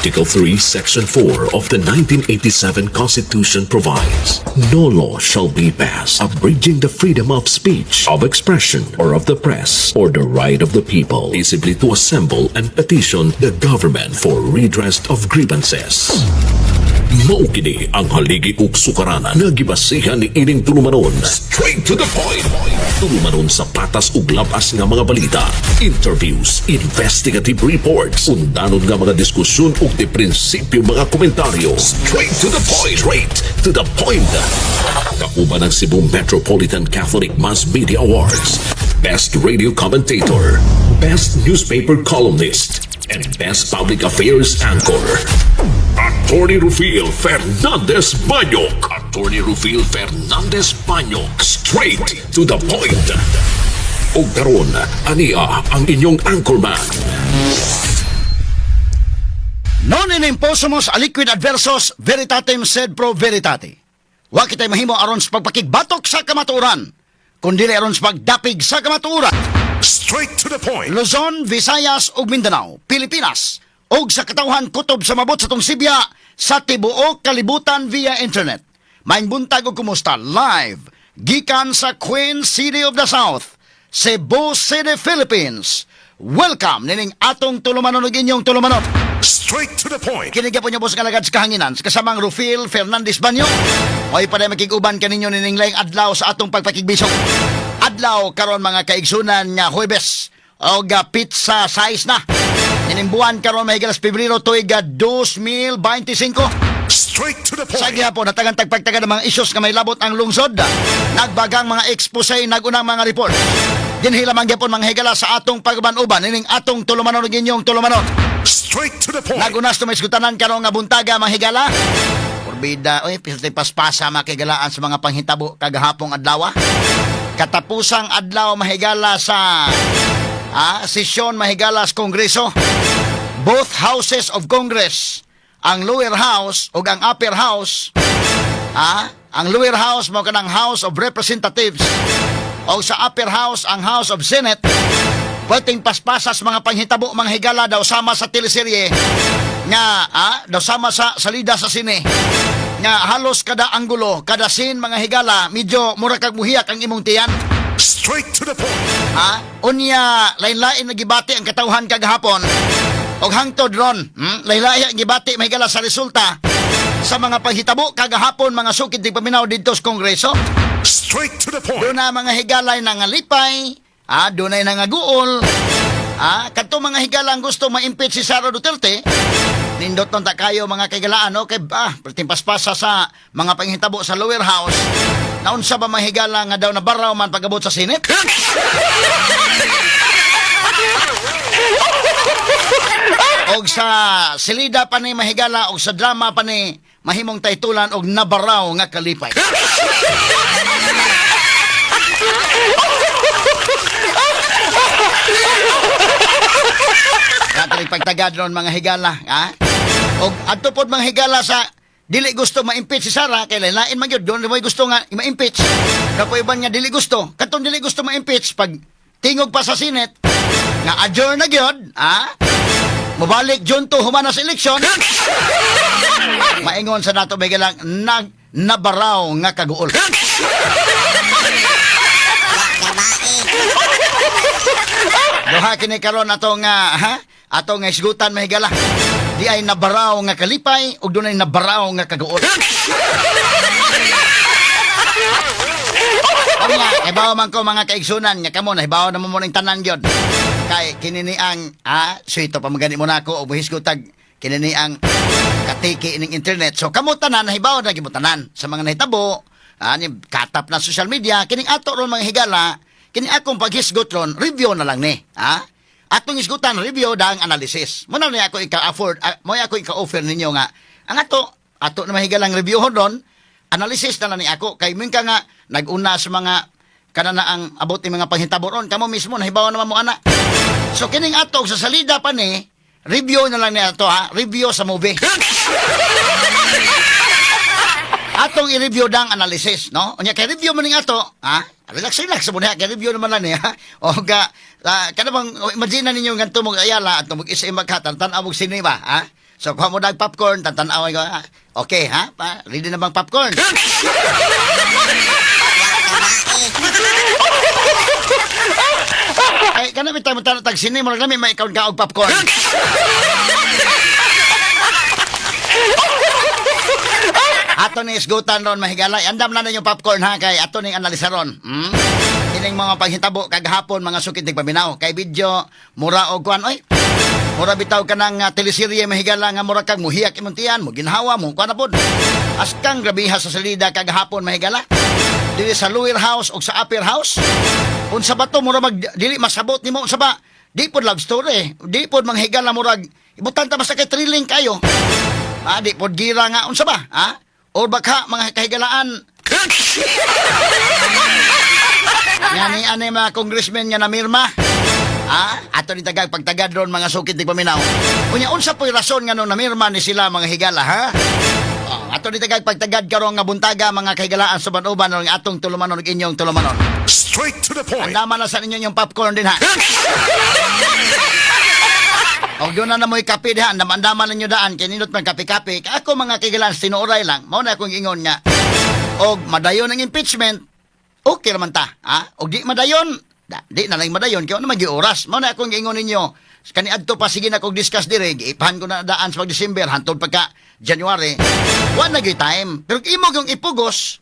Article 3, Section 4 of the 1987 Constitution provides, no law shall be passed abridging the freedom of speech, of expression, or of the press, or the right of the people peaceably to assemble and petition the government for redress of grievances. Mao kini ang haligi ug sukaranan nga gibasihan ni ining tulumanon. Straight to the point. Tulumanon sa patas ug labas nga mga balita, interviews, investigative reports, undanon nga mga diskusyon ug de prinsipyo mga komentaryo. Straight to the point. Straight to the point. Kauban ang Cebu Metropolitan Catholic Mass Media Awards, Best Radio Commentator, Best Newspaper Columnist, and Best Public Affairs Anchor. Attorney Rufil Fernandez Banyok. Attorney Rufil Fernandez Banyok. Straight to the point. O karon, ania ang inyong anchorman. Non inimposumos aliquid adversos veritatem sed pro veritate. Wa kitay mahimo aron sa pagpakigbatok sa kamatuoran, kundi aron sa pagdapig sa kamatuoran. Straight to the point. Luzon, Visayas ug Mindanao, Pilipinas, ug sa katawhan kutob sa mabot sa tong Sibya sa tibuok kalibutan via internet. Maayong buntag ug kumusta live gikan sa Queen City of the South, Cebu City, Philippines. Welcome nining atong tulumanon ug inyong tulumanon. Straight to the point. Kinigya po niyo boss kalagad sa kahanginan sa kasamang Rufil Fernandez Banyo. Oy pa makiguban kaninyo nining laing adlaw sa atong pagpakigbisok. Adlaw karon mga kaigsunan nga Huwebes o pizza size na. Inimbuan karon mahigalas Pebrero tuig 2025. Straight to the point. Sa gihapon natagan tagpagtagan ng mga issues nga may labot ang lungsod. Nagbagang mga expose, nagunang mga report. Dinhila man gyapon mga higala sa atong pagbanuban ining atong tulumanon ug inyong tulumanon. Straight to the point. Nagunas to may iskutanan karon nga buntaga mga higala. Porbida, oy pisay paspasa makigalaan sa mga panghitabo kagahapong adlaw. Katapusang adlaw mahigala sa sesyon mahigala sa Kongreso. Both houses of Congress, ang lower house ug ang upper house, ang lower house mao kanang House of Representatives o sa upper house ang House of Senate. Pwedeng paspasas mga panghitabo mga higala daw sama sa teleserye nga daw sama sa salida sa sine nga halos kada anggulo, kada scene mga higala medyo mura kag muhiyak ang imong tiyan. Straight to the point. Unya lain-lain na gibati ang katawhan kagahapon og hangtod ron lain-lain gibati mga higala sa resulta sa mga panghitabo kagahapon mga sukid di paminaw didto sa Kongreso. Straight to the point. Doon na mga higalay nangalipay, doon ay nangaguol, kadto mga higalang gusto ma-impeach si Sara Duterte, nindot nun ta kayo mga kaigalaan, kay pertimpaspasa sa mga panghitabo sa lower house, naunsa ba mga higala nga daw na baraw man pagabot sa Senate? Og sa silida pa ni mahigala og sa drama pa ni mahimong taytulan og nabaraw nga kalipay. Katong pagtagad ron mga higala, og adto pod mga higala sa dili gusto ma-impeach si Sara kay lain man gyud don may gusto nga ma-impeach. Kapoy iban nga dili gusto, katong dili gusto ma-impeach pag tingog pa sa Senate nga adjourn na gyud, mabalik junto humana sa eleksyon. Maingon sa nato may galang nabaraw nga kaguol. Duha kini karon atong atong isgutan mahigala. Di ay nabaraw nga kalipay ug dunay nabaraw nga kaguol. Kay bawo man ko mga kaigsunan nga kamo nahibaw na mo ning tanan gyud. Kay kinini ang suito pa magani mo nako og buhisgutag kinini ang katiki ning internet. So kamo tanan nahibaw na gyud tanan sa mga nahitabo katap na social media kining ato ron mga higala. Kini akong paghisgot ron, review na lang ni. Atong isgutan, review dang analysis. Muna na ako ika-afford, mo ako ika-offer ninyo nga. Ang ato na mahigalang review ron, analysis na lang ni ako. Kay minka nga, nag-una sa mga kanana ang abot ni mga panghitabo ron. Kamo mismo, nahibawan naman mo ana. So, kining ato, sa salida pa ni, review na lang ni ato review sa movie. Atong i-review dang analysis, no? Unya kay review man ning ato, relax sa muna kay review naman lang niya. O kada bang imagine ninyo nganto mo ayala at mo isa magkatan tan-aw mo sinima, So, kuha mo dag popcorn, tantanaw ko, okay, ha? Ready na bang popcorn? Ay, kanami tayo tag sini mo lang may ikaw og popcorn. Ato ni isgutan ron mahigalay. Andam na yung popcorn ha kay ato ning analisaron. Kining mga paghitabo kagahapon mga sukid tig paminaw kay video mura og kuan oy. Mura bitaw ka ng teleserye mahigala nga mura kag muhiyak imong tiyan mo ginhawa mo kuan na pod. Askang grabiha sa salida kagahapon mahigala. Dili sa lower house o sa upper house. Unsa ba to mura mag dili masabot nimo unsa ba? Di pod love story. Di pod manghigala murag ibutan ta basta kay thrilling kayo. Di pod gira nga unsa ba? Ha? O baka mga kahigalaan. Nga ni ani mga congressman nga namirma. Ato ni tagag pagtagad ron mga sukid tig paminaw. Unya unsa po'y rason nga nung namirma ni sila mga higala ha? Ato ni tagag pagtagad karon nga buntaga mga kahigalaan sa banuban ng atong tulumanon ug inyong tulumanon. Straight to the point. Andaman na sa ninyo yung popcorn din ha. O doon na mo'y kape diha, andaman ninyo daan, kininot man kape-kape. Ako mga kahigalaan, tinuoray lang, mao na akong ingon nga. Og madayon ang impeachment, okay naman ta. Og di madayon, di na lang madayon, kaya na magi-oras. Mao na akong ingon ninyo. Kaniadto pa sige na kong discuss dire, ipahan ko na daan sa pag-December, hantod pagka January. Wa na gyud time. Pero imo yung ipugos,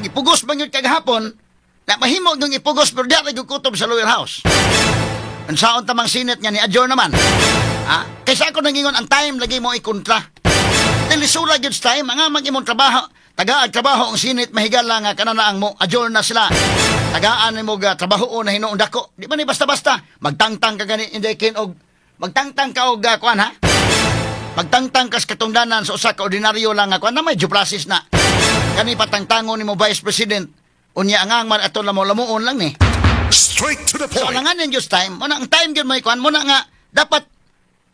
ipugos bang yun kagahapon, na mahimo yung ipugos, pero di ako kutob sa lower house. Ang saon tamang sinit nga ni adjourn naman. Kaysa ako nangingon, ang time lagi mo ikontra. Tilisura yun sa time, nga mag-imong trabaho, tagaan trabaho ang sinit, mahigala nga kananaang mo, adjourn na sila. Tagaan mo trabaho na hinoong dako. Di ba ni basta-basta? Magtangtang ka gani, hindi kinog. Magtangtang ka og kuan ha? Magtangtang ka sa katungdanan sa usa ka ordinaryo lang nga kuan na may due process na. Kani patangtangon ni mo Vice President. Unya ang man ato lamuon lang ni. Straight to the So point. alangan yung just time. Muna ang time yun mo ikuan. Muna nga dapat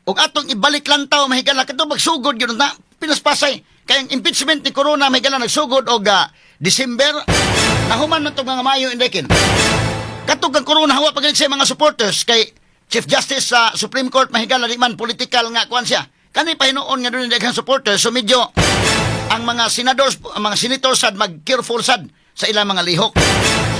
og atong ibalik lang tao mahigala kadto magsugod yun na pinaspasay. Kaya ang impeachment ni Corona mahigala nagsugod og December. Nahuman na itong mga Mayo indekin. Katog ang Corona hawa pag sa mga supporters kay Chief Justice sa Supreme Court mahigala di man political nga kuan siya. Kani pahinuon nga doon daghang supporters so medyo ang mga senadors, ang mga senators sad mag-careful sad sa ilang mga lihok.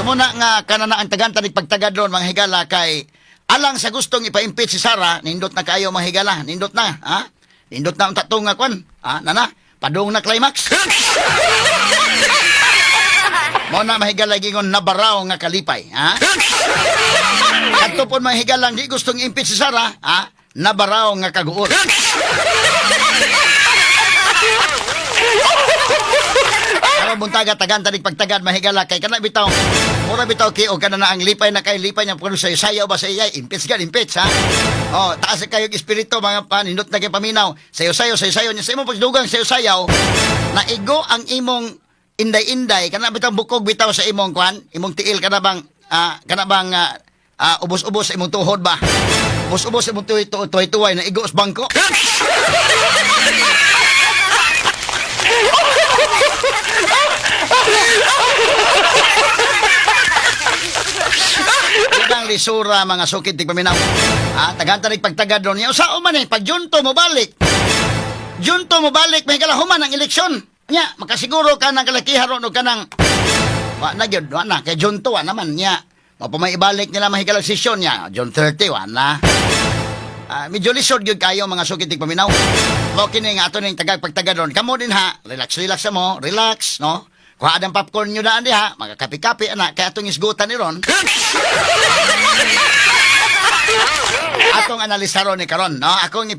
So muna nga kanana ang tagantanig pagtagad doon mga higala kay alang sa gustong ipa-impeach si Sara, nindot na kayo mga higala, nindot na, ha? Nindot na ang tatong nga kwan, nana, padung na climax. Muna mahigala gingon nabaraw nga kalipay, ha? Kadto pon mga higala di gustong impeach si Sara, nabaraw nga kaguol. Pero buntaga tagantanig pagtagad mahigala kay kana bitaw mura bitaw kay og kana na ang lipay na kay lipay niya kuno sa sayaw ba sa iyay impeach ha. Taas kayo espiritu mga panindot na kay paminaw sayo niya sa imong pagdugang sayaw na igo ang imong inday-inday kana bitaw bukog bitaw sa imong kwan imong tiil kana bang ubos-ubos sa imong tuhod ba ubos-ubos sa imong tuway na igo sa bangko. Ang lisura mga sukid tig paminaw. Tagantanig pagtagad ron niya. Sao man pag junto mo balik. Junto mo balik may kalahuman ang eleksyon. Nya, makasiguro ka ng kalakihan ron o ka ng wa na kay junto naman niya. Mapamay ibalik nila mahigala sesyon niya. June 30 na. Medyo lisod gyud kayo mga sukid tig paminaw. Mo kini nga ato ning tagag pagtagad ron. Kamo din ha. Relax mo. Relax, no? Kuha adang popcorn nyo daan diha, magkakapi-kapi anak, kaya itong isgutan ni Ron. Atong analisaron ni Karon, no? Akong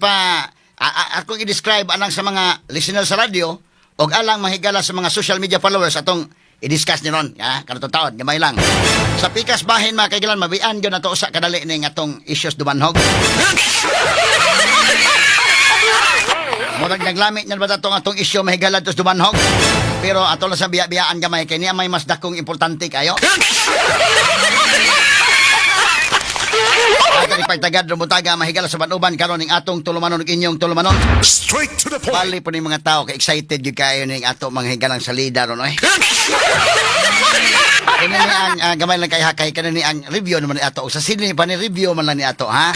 i-describe alang sa mga listeners sa radio, o alang mahigala sa mga social media followers, atong i-discuss ni Ron, kanatong taon, gamay lang. Sa pikas bahin mga kaigalan, mabian yun na to sa kadali ning atong issues dumanhog. Murag naglamit niya ba atong issue mahigala tos dumanhog? Pero ato lang sa biya-biyaan gamay kay niya may mas dakong importante kayo. Ato ipagtagad rumutaga mahigala sa banuban karon ning atong tulumanon ug inyong tulumanon. Straight to the point. Bali po ni mga tao kay excited gyud kayo ning ato mga higalang salida ron oy. Kini ang gamay lang kay hakay kanini ang review naman ni ato sa sini pa ni review man lang ni ato ha.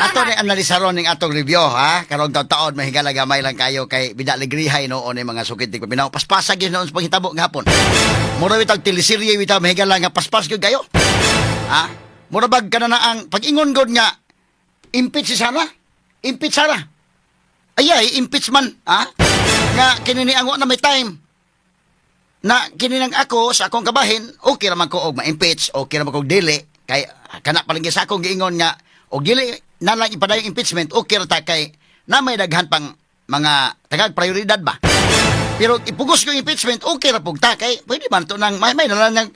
Ato ni analisaron ning atong review ha. Karong taon mahigala gamay lang kayo kay bida ligrihay noon ni mga sukit ko binaw paspasa gyud noon sa panghitabo gahapon. Mura bitag teleserye bitaw mahigala nga paspas gyud kayo. Ha? Mura bag kana na ang pag-ingon god nga impeach si Sara. Impeach Sara. Ayay impeachment ha. Nga kinini ang wa na may time. Na kininang ako sa akong kabahin, okay raman ko og ma-impeach, okay raman ko og dili kay kana palagi sa akong giingon nga og dili na lang ipadayong impeachment, okay ra ta kay na may daghan pang mga tagag prioridad ba. Pero ipugos ko yung impeachment, okay ra pug ta kay pwede man to nang may na lang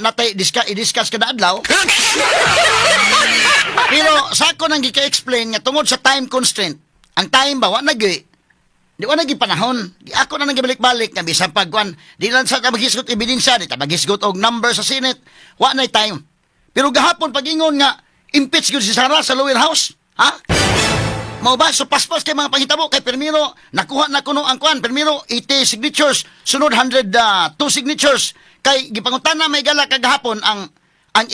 natay i-discuss kada adlaw. Pero sa ako nang gika-explain nga tungod sa time constraint, ang time ba wa na gyud di wa nagi panahon. Ako na nagibalik-balik nga bisan pagkuan. Di lang sa magisgot ebidensya, di ta magisgot og number sa Senate. Wa na time. Pero gahapon pag-ingon nga impeach gyud si Sara sa lower house. Ha? Mao ba so paspas kay mga panghitabo kay permiro nakuha na kuno ang kuan permiro 80 signatures sunod 102 signatures kay gipangutana may gala kagahapon ang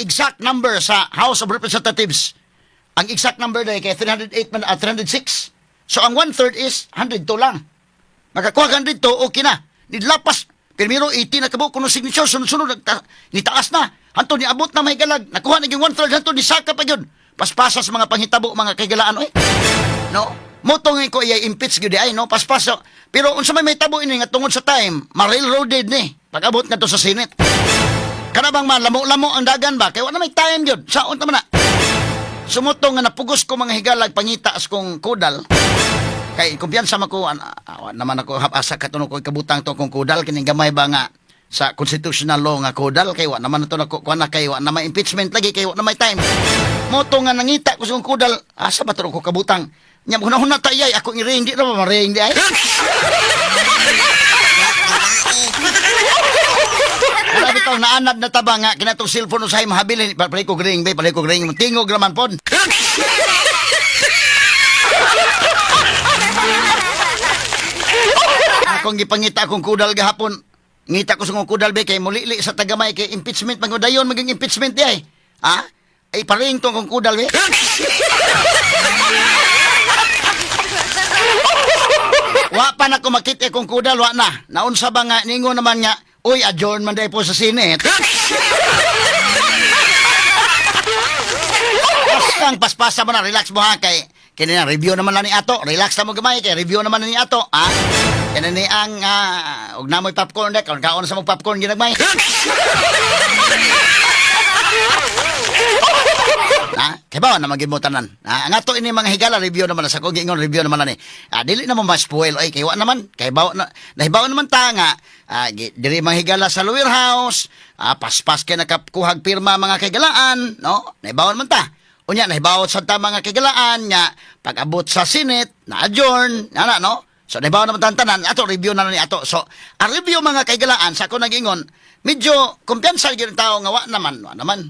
exact number sa House of Representatives. Ang exact number day kay 308 man 306. So ang 1/3 is 102 lang. Makakuha ka dito, okay na. Nilapas, primero 80 na kabo, kuno signature, sunod-sunod, nitaas na. Hanto ni abot na may galag. Nakuha na yung 1/3, hanto ni saka pa yun. Paspasa sa mga panghitabo, mga kagalaan, eh. No? Motong ko iya impeach gyud ay no paspaso. Pero unsa may tabo ini nga tungod sa time, ma-railroaded ni pag-abot nga to sa Senate. Kana bang malamo-lamo ang dagan ba? Kay wala may time gyud. Saon ta man na? Sumutong nga napugos ko mga higalag pangita as kong kudal. Kay kumpiyansa mako naman ako hapasa katuno ko kabutang to kong kudal kining gamay ba nga sa constitutional law nga kudal kay wa naman to nako kuana kay wa na may impeachment lagi kay wa na may time. Moto nga nangita ko sa kong kudal asa ba to ko kabutang. Nya hunahuna ta iyay ako iring di ra ba maring di ay. Wala bitaw naanad na taba nga kinatong cellphone usahay mahabilin palay ko ring tingog raman pod. Akong gipangita akong kudal gahapon. Ngita ko sa kong kudal be kay mulili sa tagamay kay impeachment mangudayon maging impeachment di ay. Ha? Ay paring tong kong kudal be. Wa pa na ko makita kong kudal wa na. Naunsa ba nga ningo naman nga uy, adjourn man day po sa Senate. Paspasa mo na, relax mo ha, kay kini na, review naman na ni Ato. Relax na mo gamay, kay review naman na ni Ato. Ha? Kini ni ang, huwag na mo'y popcorn dek, kung kaon sa mong popcorn, ginagmay. Ha? Kaya ba, na magimutan nan. Ang Ato ini mga higala, review naman na sa kong ingon, review naman na ni. Dili na mo ma-spoil, ay, kaya naman, kaya ba, nahibaw naman ta nga, diri mga higala sa lower house, paspas kay nakakuhag pirma mga kagalaan, no? Nahibaw naman ta. Unya, nahibaw sa ta mga kagalaan, nga, pag-abot sa Senate, na-adjourn, no? So, nahibaw naman tanan, ato, review na ni Ato. So, ang review mga kagalaan, sa ako nag-ingon, medyo, kumpiyansa yung tao nga, wa naman,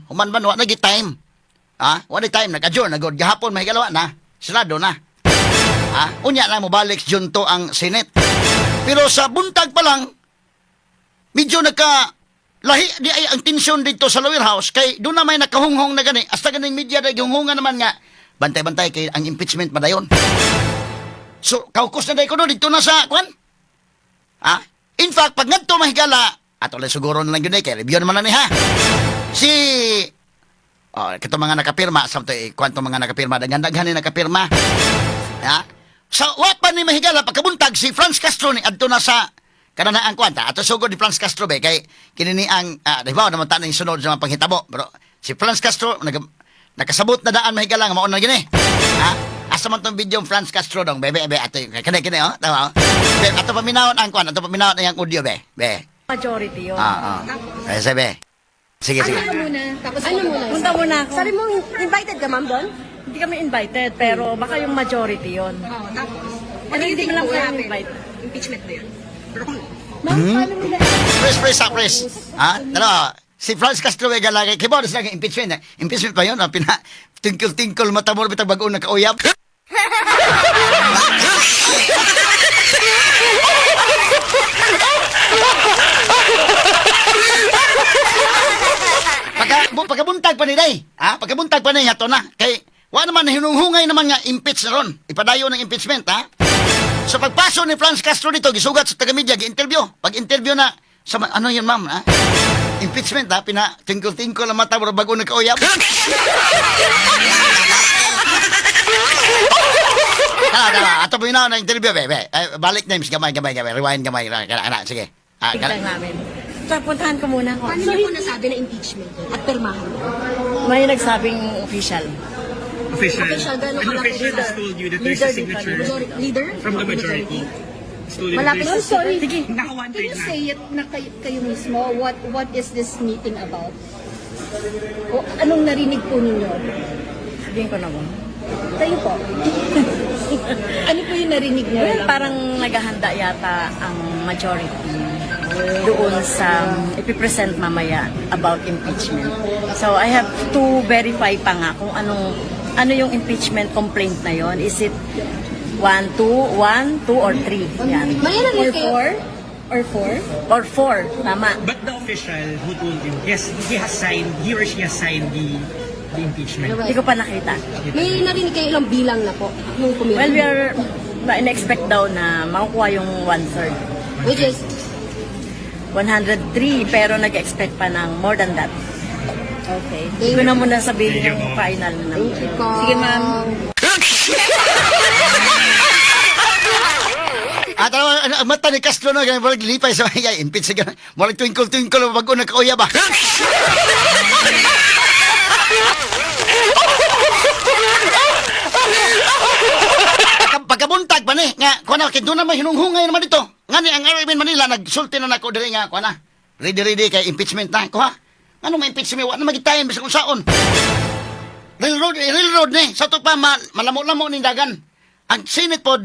human man, wa nag-time. Wa time, nag-adjourn, nagod, gahapon, mahigalawa na, sarado na. Unya na mo balik junto ang Senate. Pero sa buntag pa lang, medyo lahi di ay ang tensyon dito sa lower house kay doon na may nakahunghong na gani hasta ganing media na hunghongan naman nga bantay-bantay kay ang impeachment pa dayon. So kaukos na day ko no dito na sa kwan. In fact pag ngadto mahigala ato lang siguro na lang yun kay review naman na ni ha. Si kato mga nakapirma samto kwanto mga nakapirma daghan ni nakapirma. Sa wapan ni mahigala pagkabuntag si Franz Castro ni adto na sa kanana ang kwanta ato sugod ni Franz Castro be kay kinini ang diba naman tanang sunod sa mga panghitabo pero si Franz Castro nakasabot na daan mahigala nga mao na gini. Asa man tong video Franz Castro dong bebe ato kani tawa be ato paminawon ang kwan ato paminawon ang audio be Majority yun. Ay sabi sige Tapos punta muna ako. Sabi mo, invited ka, ma'am, doon? Hindi kami invited, pero baka yung majority yun. Ano Hindi mo lang kayo invite. Impeachment ba yun? Ma'am, paano mo na? press dalawa si Franz Castro be galagay kibaw sa impeachment pa yun tingkol mata mo bitag bag-o na kauyab. Pagkabuntag pa ni day. Pagkabuntag pa ni hato na. Kay Wa naman hinunghungay naman nga impeach na ron. Ipadayo ng impeachment, ha? Sa pagpaso ni Franz Castro dito, gisugat sa taga-media, gi-interview. Pag-interview na, ano yun, ma'am, ha? Impeachment, ha? Tingkol-tingkol ang mata, bago nagkauyab. Tara, ato po yun na interview, bebe. Balik names, gamay. Rewind, gamay. Sige. Tignan namin. So, puntahan ko muna ako. Paano niyo po nasabi na impeachment at pirmahan? May nagsabing official. Official, gano'n An kalaki? official has told you that there's a Leader dito, signature Leader? from the majority. It's told you that Malapit there's na, sorry. Sige. naka one Can third you na. say it na kayo mismo? What is this meeting about? O anong narinig po ninyo? Sabihin ko na mo. Kayo po. Ano po yung narinig niyo? Well, parang naghahanda yata ang majority doon sa ipipresent mamaya about impeachment. So, I have to verify pa nga kung ano yung impeachment complaint na yon. Is it 1, 2, or 3? Yan. May Or narinig kayo? 4? Or 4? Or 4, tama. But the official who told you, yes, he or she has signed the impeachment. Hindi ko pa nakita. May narinig kayo ilang bilang na po nung pumirma? Well, we are in-expect daw na makukuha yung 1/3. Which is, 103, pero nag-expect pa ng more than that. Okay. Hindi ko na muna sabihin yung final na naman. Sige, ma'am. At ang mata ni Castro na, ganyan, walang lipay sa mga impeach siya. Walang twinkle-twinkle, bago nagkauyab, ba? Pagkabuntag pa ni, nga, kuha na, doon naman hinunghungay naman dito. Nga ni, ang RMN Manila, nagsulti na nako diri nga, kuha na. Ready kay impeachment na, kuha. Ano may impeachment? Wala na magitayin, bisa kung saon. Railroad ni, sa ito pa, malamo-lamo ni dagan. Ang Senate pod,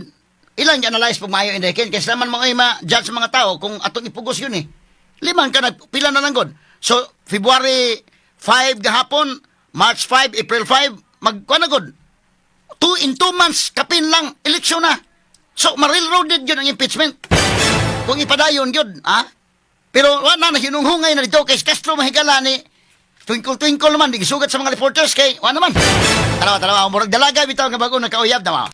ilang i-analyze pag maayo indikin, kasi naman mga ma-judge sa mga tao kung atong ipugos yun eh. 5 ka nagpila na lang god. So, February 5 gahapon, March 5, April 5, magkuha na god. In 2 months, kapin lang, eleksyon na. So, ma-railroaded yun ang impeachment. Kung ipadayon yun, ha? Pero wala na, hinunghungay na dito kay Castro mahigala ni twinkle-twinkle naman, di gisugat sa mga reporters kay, wala naman. Tarawa, murag dalaga, bitaw nga bago nagkauyab na mga.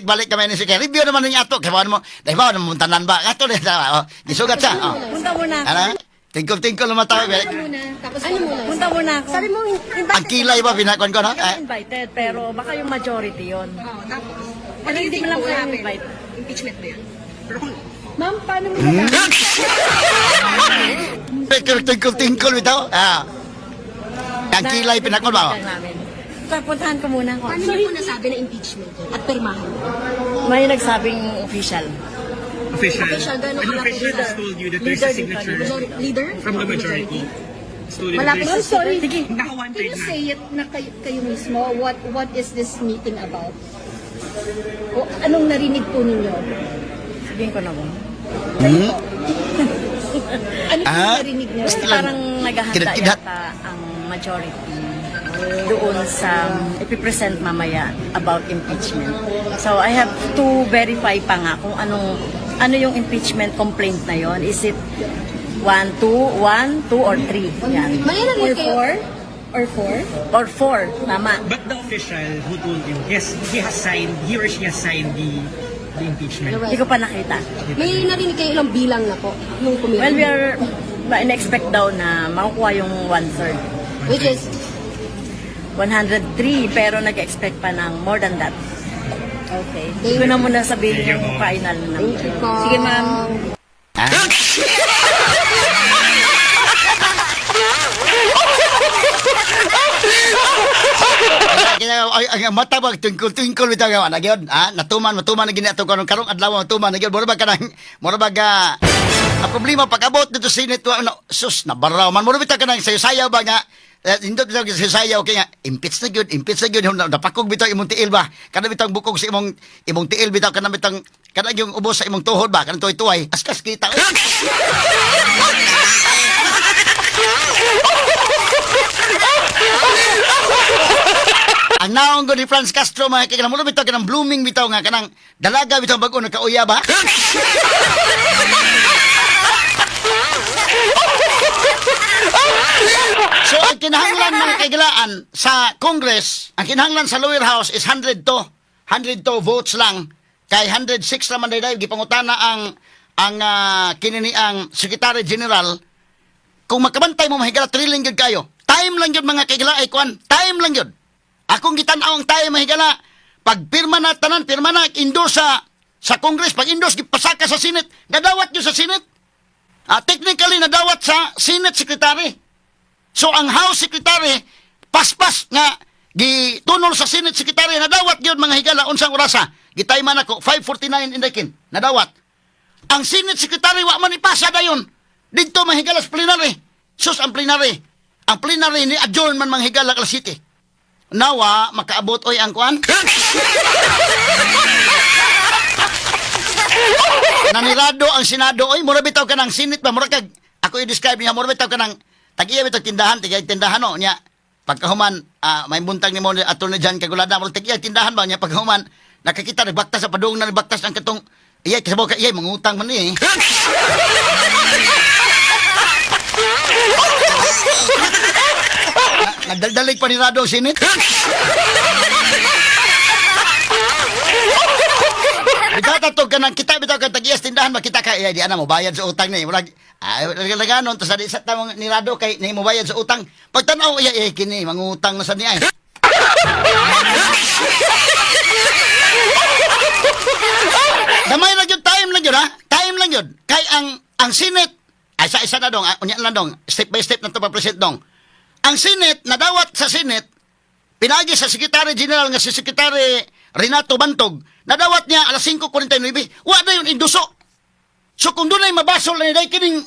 Balik kami ni sige. Review naman ninyo ato. Kaya mo, dahil ba, namuntanan ba? Ato na, gisugat siya. Punta muna ako. Ano? Twinkle-twinkle naman tayo. Tapos ano muna? Punta muna ako. Sabi mo, invited. Ang kilay ba, pinakon ko, no? Invited, pero baka yung majority yon. Oh, tapos, Pero hindi mo lang kayo invite. Impeachment ba yan? Ma'am, paano mo nalaman? Twinkle-twinkle bitaw. Ang kilay, pinakon ba? Tignan namin. So, puntahan ko muna ako. Paano niyo po nasabi na impeachment at pirmahan? May nagsabing official. Official. Official, gano'n An kalaki? official has told you that there's a Leader dito, signature Leader? from the majority. It's told you that Malapit Ma'am, there's sorry. Sige. naka one Can third you na. say it na kayo mismo? What is this meeting about? O anong narinig po ninyo? Sabihin ko na mo. Ano po yung narinig niyo? Basta lang. Parang naghahanda Kidat-kidat. yata ang majority doon sa ipipresent mamaya about impeachment. So, I have to verify pa nga kung ano yung impeachment complaint na yon. Is it 1, 2, or 3? Yan. May Or narinig kayo? 4? Or 4? Or 4, tama. But the official who told you, yes, he or she has signed the impeachment. Hindi ko pa nakita. May narinig kayo ilang bilang na po nung pumirma? Well, we are in-expect daw na makukuha yung 1/3. Which is, 103, pero nag-expect pa ng more than that. Okay. Hindi ko na muna sabihin yung final na naman. Sige, ma'am. Ang mata ba, twinkle-twinkle bitaw nga, nagyod, natuman na ginato karong adlaw, natuman na gyud. Mura ba ang problema pag-abot dito sa Senate, sus, nabaraw man. Mura bitaw kanang sayo-sayaw ba nga, hindi bitaw sayo-sayaw, kaya nga, impeach na gyud, napakog bitaw imong tiil ba, kada bitaw bukog sa imong tiil bitaw, kada bitaw, kada yung ubos sa imong tuhod ba, kada tuway-tuway, askas kita. Ang naong ko ni Franz Castro, mga kailangan mo bitaw kanang blooming bitaw nga kanang dalaga bitaw bago nagkauya ba? So, ang kinahanglan mga kaigalaan sa Congress, ang kinahanglan sa lower house is 102 votes lang. Kay 106 naman dahil gipangutana ang kinini ang Secretary General. Kung makabantay mo mahigala trilling gyud kayo. Time lang gyud mga kaigala ay kuan. Time lang gyud. Akong gitan-aw ang time mahigala. Pag pirma na tanan, pirma na endorse sa Congress, pag endorse gipasaka sa Senate, nadawat gyud sa Senate. Technically nadawat sa Senate Secretary. So ang House Secretary paspas nga gitunol sa Senate Secretary nadawat gyud mga higala unsang orasa. Gitay man ako 5:49 in the kin. Nadawat. Ang Senate Secretary wa man ipasa dayon. Dito mahigalas plenary. Sus ang plenary. Ang plenary ni adjourn man manghigala kala city. Nawa makaabot oy ang kuan. Nanirado ang Senado oy mura bitaw ka ng Senate ba mura kag ako i-describe niya mura bitaw ka ng tag-iya bitaw tindahan no nya pagkahuman may buntag ni mo Attorney Jan Kagulada mura tag-iya tindahan ba nya pagkahuman nakakita nagbaktas sa padung na nagbaktas ang katong iya kasabaw ka iya mangutang man ni Nagdaldalig pa ni Rado ang Senate. Bitaw ka nang kita bitaw ka tag-iyas tindahan makita ka di ana mo bayad sa utang ni. Wala ganon to sa di sa tamang ni Rado kay ni mo bayad sa utang. Pagtan-aw iya kini mangutang na sa niya. Damay lang yun, time lang yun ha. Time lang yun. Kay ang Senate ay isa na dong, unya lang dong, step by step na ito pa-present dong. Ang Senate, nadawat sa Senate, pinagi sa Secretary General nga si Secretary Renato Bantog, nadawat niya alas 5:49, wa na yun induso. So kung doon ay mabasol na yun, kining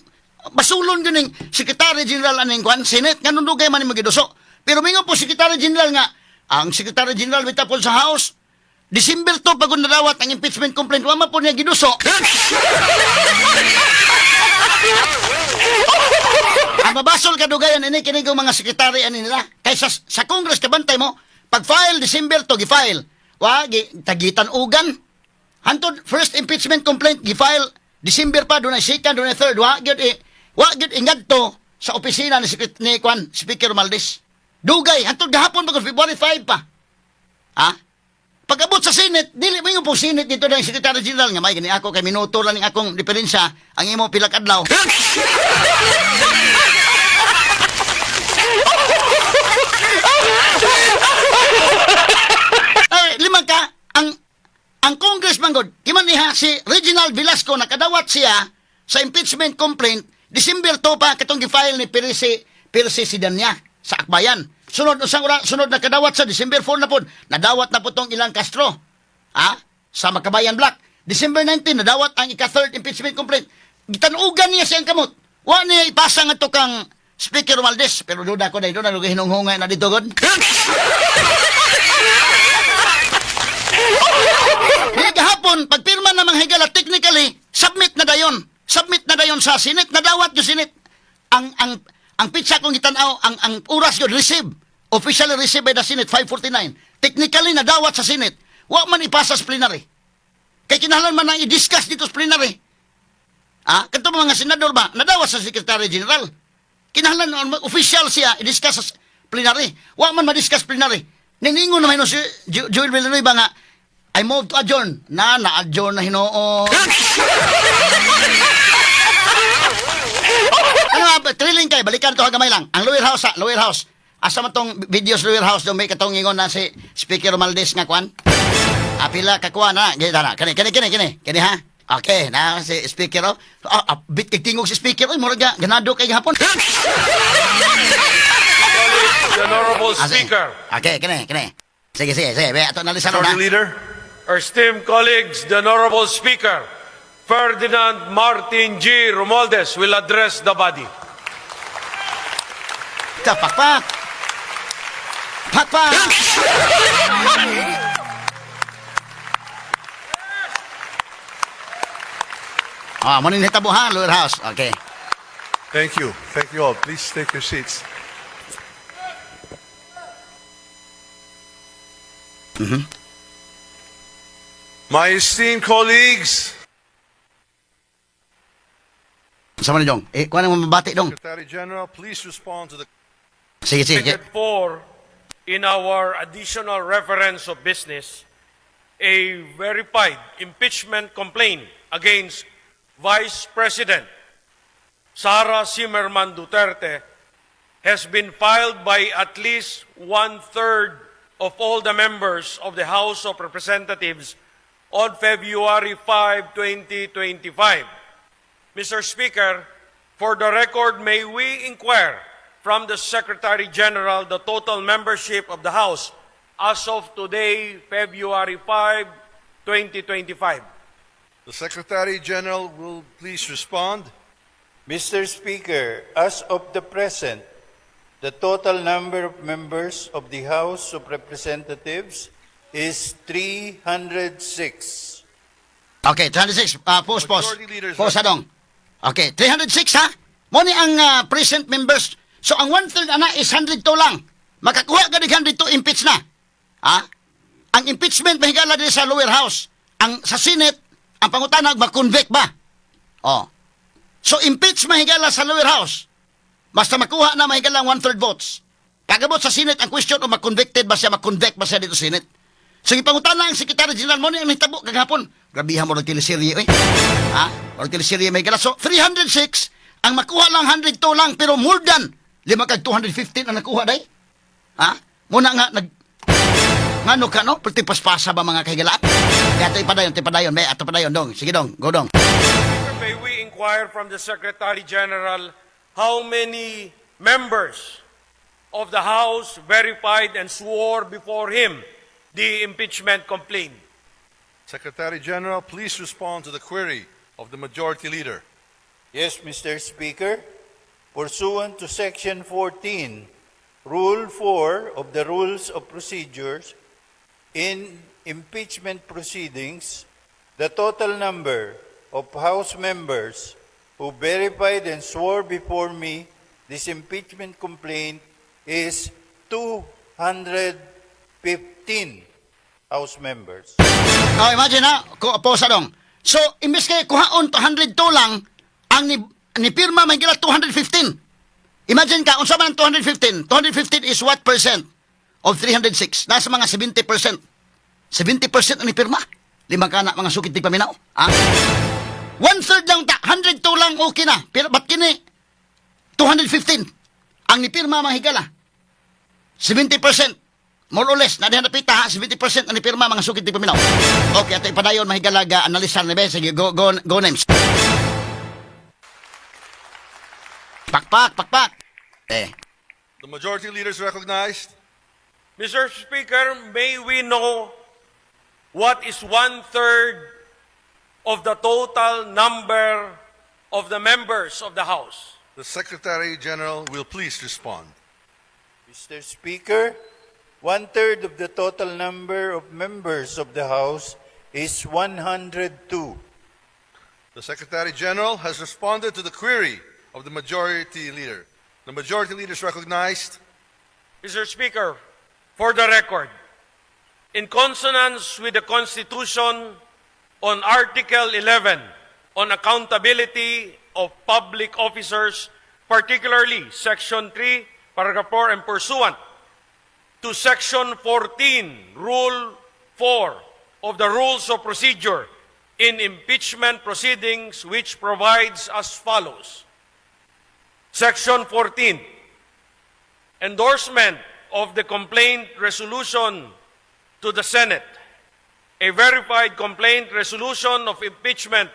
basulon yun ng Secretary General aning kwan, Senate, nga nundugay man yung magiduso. Pero mingo po Secretary General nga, ang Secretary General bitapol sa House, December 2 pag nadawat ang impeachment complaint, wa man po niya giduso. Ang mabasol kadugayan ini kini ko mga sekretary ani nila kaysa sa Congress kabantay mo pag file December to gi-file wa tagitan ugan hantod first impeachment complaint gi-file December pa dunay second dunay third wa gyud ingadto sa opisina ni Speaker Romualdez dugay hantod gahapon pag February 5 pa pag-abot sa Senate, dili mo yung po Senate dito ng Secretary General nga may gani ako kay minuto lang akong diferensya ang imo pila kadlaw. Limang ka ang Congressman God, kiman niha si Reginald Velasco nakadawat siya sa impeachment complaint December 2 pa katong gi-file ni Percy Sidanya sa Akbayan. Sunod na kadawat sa December 4 na po. Nadawat na po tong ilang Castro. Sa Makabayan Black. December 19, nadawat ang ika-third impeachment complaint. Gitanugan niya siyang kamot. Wa niya ipasa nga to kang Speaker Romualdez. Pero duda ko na ito, nalugi hinunghungay na dito god. Kahapon, pagpirma na mga higala, technically, submit na dayon. Submit na dayon sa Senate. Nadawat yung Senate. Ang pizza kong gitanaw, ang oras yun, officially received by the Senate, 5:49. Technically, nadawat sa Senate. Wa man ipasa sa plenary. Kaya kinahanglan man nang i-discuss dito sa plenary. Kanto mga senador ba, nadawat sa Secretary General. Kinahanglan, official siya, i-discuss sa plenary. Wa man ma-discuss plenary. Niningon naman si Joel Villanueva nga, I move to adjourn. Na-adjourn na hinoo. Trilling kay balikan to hagamay lang. Ang lower house. Asa man tong videos lower house do may katong ingon na si Speaker Romualdez nga kwan. Pila ka kwan na. Kini ha. Okay, na si Speaker bit tingog si Speaker murag ganado kay gahapon. The Honorable Speaker. Okay, kini. Sige. Ato na lisan na. Majority Leader. Our esteemed colleagues, the Honorable Speaker, Ferdinand Martin G. Romualdez will address the body. Pakpak. Munin hitabo ha, lower house. Okay. Thank you. Thank you all. Please take your seats. My esteemed colleagues, Sa man dong. Kuha nang mabati dong. Secretary General, please respond to the Sige, sige. Stated 4 in our additional reference of business, a verified impeachment complaint against Vice President Sara Zimmerman Duterte has been filed by at least 1/3 of all the members of the House of Representatives on February 5, 2025. Mr. Speaker, for the record, may we inquire from the Secretary General the total membership of the House as of today, February 5, 2025. The Secretary General will please respond. Mr. Speaker, as of the present, the total number of members of the House of Representatives is 306. Okay, 306. Pause. Majority Leader, sir. Pause dong. Okay, 306 ha? Mo ni ang present members. So ang 1/3 ana is 102 lang. Makakuha ka ni 102 impeach na. Ha? Ang impeachment mahigala din sa lower house. Ang sa Senate, ang pangutanag ma-convict ba? Oh. So impeach mahigala sa lower house. Basta makuha na mahigala ang 1/3 votes. Kagabot sa Senate ang question o ma-convicted ba siya, ma-convict ba siya dito sa Senate. So ipangutana ang Secretary General mo ni ang nitabo kagahapon. Grabihan mo ng teleserye eh. Ha? Or teleserye mahigala. So 306 ang makuha lang 102 lang pero more than 215 ang nakuha day. Ha? Muna nga ngano ka no? Perti paspasa ba mga kahigala? Kaya ito ipadayon. May ato padayon dong. Sige dong, go dong. May we inquire from the Secretary General how many members of the House verified and swore before him the impeachment complaint? Secretary General, please respond to the query of the Majority Leader. Yes, Mr. Speaker. Pursuant to Section 14, Rule 4 of the Rules of Procedures, in impeachment proceedings, the total number of House members who verified and swore before me this impeachment complaint is 215 House members. Oh, imagine ha, pause dong. So, imbes kay kuhaon to 102 lang, ang ni pirma may gila 215. Imagine ka, unsa man ang 215? 215 is what percent of 306? Nasa mga 70%. 70% ang ni pirma. Lima ka na mga sukit di paminaw. Ah? 1/3 lang ta, 102 lang okay na. Pero ba't kini 215 ang ni pirma mahigala? 70%. More or less, na dihan napita ha, 70% ang ni pirma mga sukit di paminaw. Okay, ato ipadayon mahigala ga analisan ni be. Sige, go names. Pakpak. The Majority Leader is recognized. Mr. Speaker, may we know what is 1/3 of the total number of the members of the House? The Secretary General will please respond. Mr. Speaker, 1/3 of the total number of members of the House is 102. The Secretary General has responded to the query of the Majority Leader. The Majority Leader is recognized. Mr. Speaker, for the record, in consonance with the Constitution on Article 11 on accountability of public officers, particularly Section 3, Paragraph 4, and pursuant to Section 14, Rule 4 of the Rules of Procedure in Impeachment Proceedings, which provides as follows. Section 14, endorsement of the complaint resolution to the Senate. A verified complaint resolution of impeachment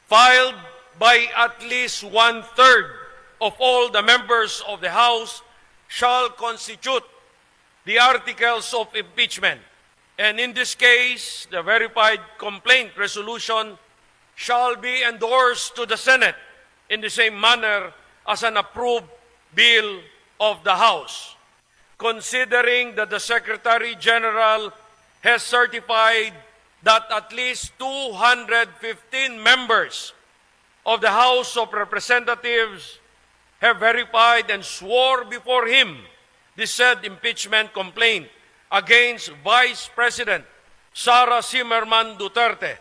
filed by at least 1/3 of all the members of the House shall constitute the articles of impeachment. And in this case, the verified complaint resolution shall be endorsed to the Senate in the same manner as an approved bill of the House. Considering that the Secretary General has certified that at least 215 members of the House of Representatives have verified and swore before him the said impeachment complaint against Vice President Sara Zimmerman Duterte,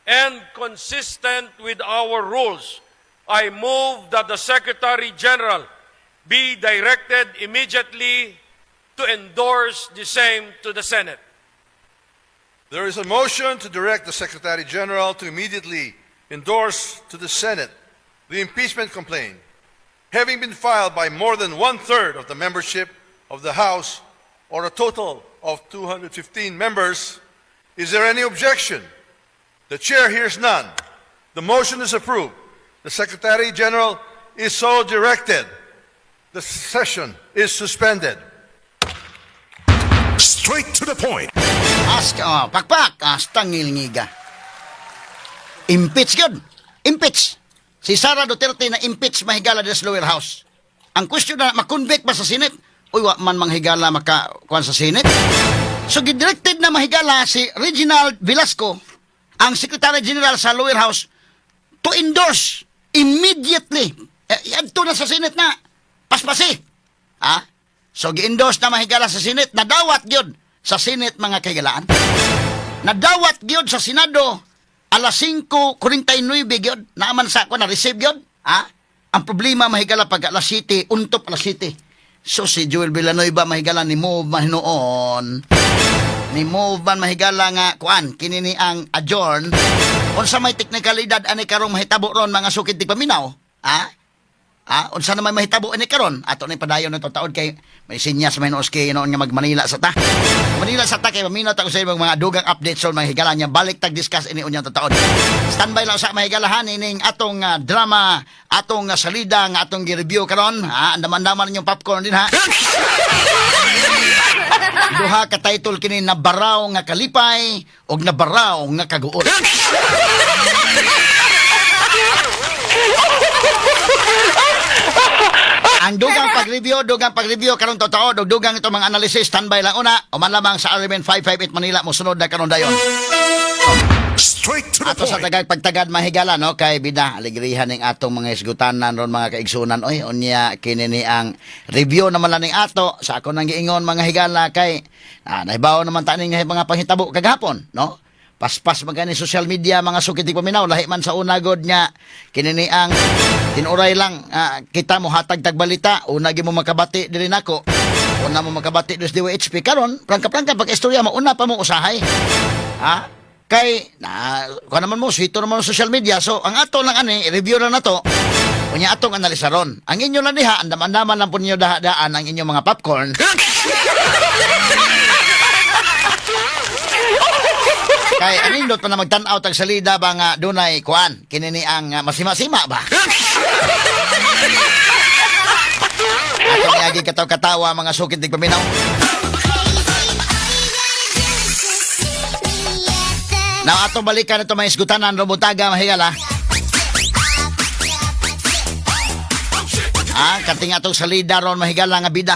and consistent with our rules I move that the Secretary General be directed immediately to endorse the same to the Senate. There is a motion to direct the Secretary General to immediately endorse to the Senate the impeachment complaint, having been filed by more than one-third of the membership of the House, or a total of 215 members. Is there any objection? The chair hears none. The motion is approved. The Secretary General is so directed. The session is suspended. Straight to the point. Pakpak, tangil ngiga. Impeach yun. Impeach. Si Sara Duterte na impeach mahigala sa lower house. Ang question na, makonvict ba sa Senate? Uy, wa man manghigala makakuan sa Senate. So, gidirected na mahigala si Reginald Velasco, ang Secretary General sa lower house, to endorse immediately. Ito na sa Senate na. Paspasi. Ha? So, gi-endorse na mahigala sa Senate. Nadawat yun sa Senate, mga kaigalaan. Nadawat yun sa Senado alas 5:49 yun. Naaman sa ako na receive yun. Ha? Ang problema mahigala pag alas 7, untop alas 7. So si Joel Villanueva mahigala ni move man hinoon. Ni move man mahigala nga kuan kinini ang adjourn. Unsa may teknikalidad ani karong mahitabo ron mga sukid ti paminaw? Ha? Unsa naman mahitabo ani karon? Ato ni padayon na taon kay may sinyas may noos kay noon nga mag-Manila sa ta. Manila sa ta kay paminaw ta ko sa mga dugang updates on mahigala niya balik tag discuss ini unya taon. Standby lang sa mahigalahan ining atong drama, atong salida nga atong gi-review karon. Andaman-daman yung popcorn din ha. Duha ka title kini Nabaraw nga kalipay og Nabaraw nga kaguot. Ang dugang pag-review karong totoo, dugang ito mga analysis, standby lang una, o man lamang sa RMN 558 Manila, musunod na karon dayon. Straight to the Ato sa point. tagag pagtagad mahigala, no, kay bida, aligrihan ng atong mga isgutanan ron mga kaigsunan, oy, unya, kinini ang review naman lang ng ato, sa ako nang giingon mga higala, kay, nahibaw naman taning mga panghitabo kagahapon, no? Paspas magani social media mga sukitig paminaw lahi man sa unagod nga kinini ang tinuray lang kita mo hatag tagbalita una gi mo makabati diri nako una mo makabati dos DWHP karon prangka pag istorya mo una pa mo usahay ha kay kuan naman mo sito naman sa social media so ang ato lang ani review lang nato unya atong analisaron ang inyo lang diha andaman-daman lang po ninyo daan ang inyong mga popcorn. Kay anindot pa na magtan-aw tag salida ba nga dunay kuan kinini ang masima-sima ba. Ato niagi katawa mga sukid tig paminaw. Now ato balikan ito mga isgutanan robutaga mahigala. Kating atong salida ron mahigala nga bida.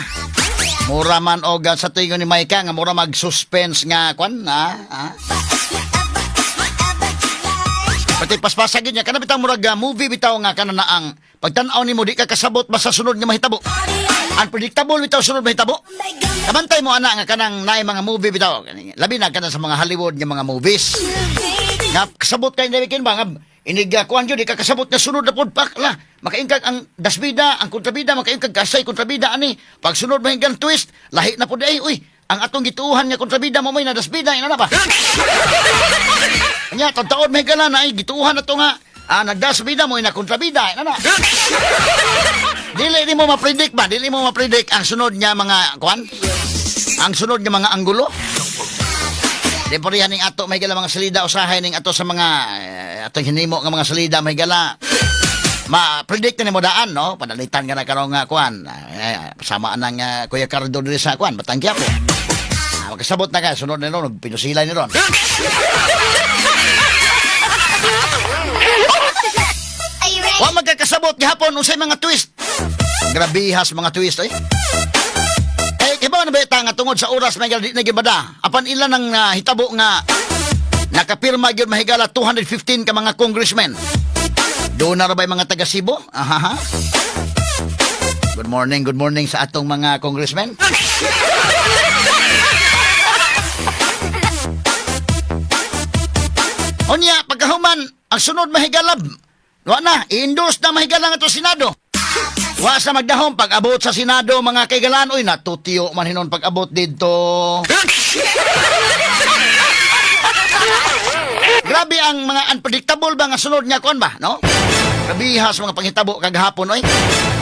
Mura man og sa tuigon ni Maika nga mura mag-suspense nga kuan pati paspasag niya kana bitang murag movie bitaw nga kana na ang pagtan-aw nimo di ka kasabot basta sunod nga mahitabo. Unpredictable bitaw sunod mahitabo. Kabantay mo ana nga kanang naay mga movie bitaw. Labi na kana sa mga Hollywood nga mga movies. Nga kasabot kay David ba nga inig kuan jud di ka kasabot nga sunod na pod pak la. Makaingkag ang dasbida, ang kontrabida makaingkag kasay kontrabida ani. Pag sunod mahingan twist, lahi na pod ay uy. Ang atong gituuhan nga kontrabida mo may na dasbida ina na ba? Nya taon may gala na ay gituuhan ato nga nagdasbida mo ina kontrabida ina na. Dili mo ma-predict ba? Dili mo ma-predict ang sunod niya mga kuan? Ang sunod niya mga anggulo? Di po riyan ning ato may gala mga salida usahay ning ato sa mga atong hinimo nga mga salida may gala. Ma-predict na mo daan, no? Padalitan ka na karong kuan. Samaan ng Kuya Cardo diri sa kuan, Batanggi ako. Magkasabot na ka, sunod na ron, pinusilay ni ron. Wa magkakasabot gihapon unsay mga twist. Grabihas mga twist eh. Iba na ba nga tungod sa oras may nagibada. Apan ilan ang hitabo nga nakapirma gyud mahigala 215 ka mga congressmen. Doon na rabay mga taga Cebu? Ahaha. Good morning sa atong mga congressmen. Onya, pagkahuman, ang sunod mahigalab, Wa na, i-endorse na mahigala nga to Senado. Wa sa magdahom pag-abot sa Senado mga kaigalan, oy natutiyo man hinon pag-abot dito. Grabe ang mga unpredictable ba nga sunod nga kon ba, no? Kabihas mga panghitabo kagahapon oy.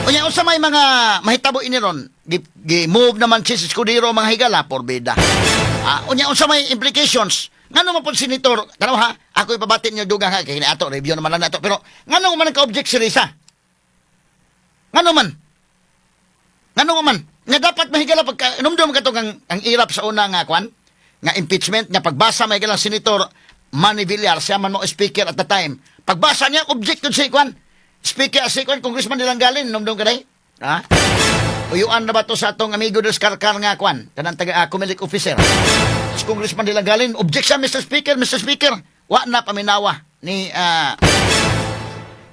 Unya unsa may mga mahitabo ini ron? Gi-move naman si Escudero mga higala porbida. Unya unsa may implications? Ngano man pud senator, tanaw ha, ako ipabati niyo dugang ha kay ato review naman lang nato pero ngano man ka-object si Risa? Ngano man? Ngano man? Nga dapat mahigala pagka inumdum ka to ang irap sa una nga kwan, nga impeachment nga pagbasa mahigala senator Manny Villar, siya man mo speaker at the time. Pagbasa niya object kun si kwan. Speaker si kwan Congressman Dilanggalin, inumdum ka day? Ha? Uyuan na ba to sa atong amigo dos Karkar nga kwan, kanang taga Comelec officer. Si Congressman Dilanggalin, object siya Mr. Speaker. Wa na paminawa ni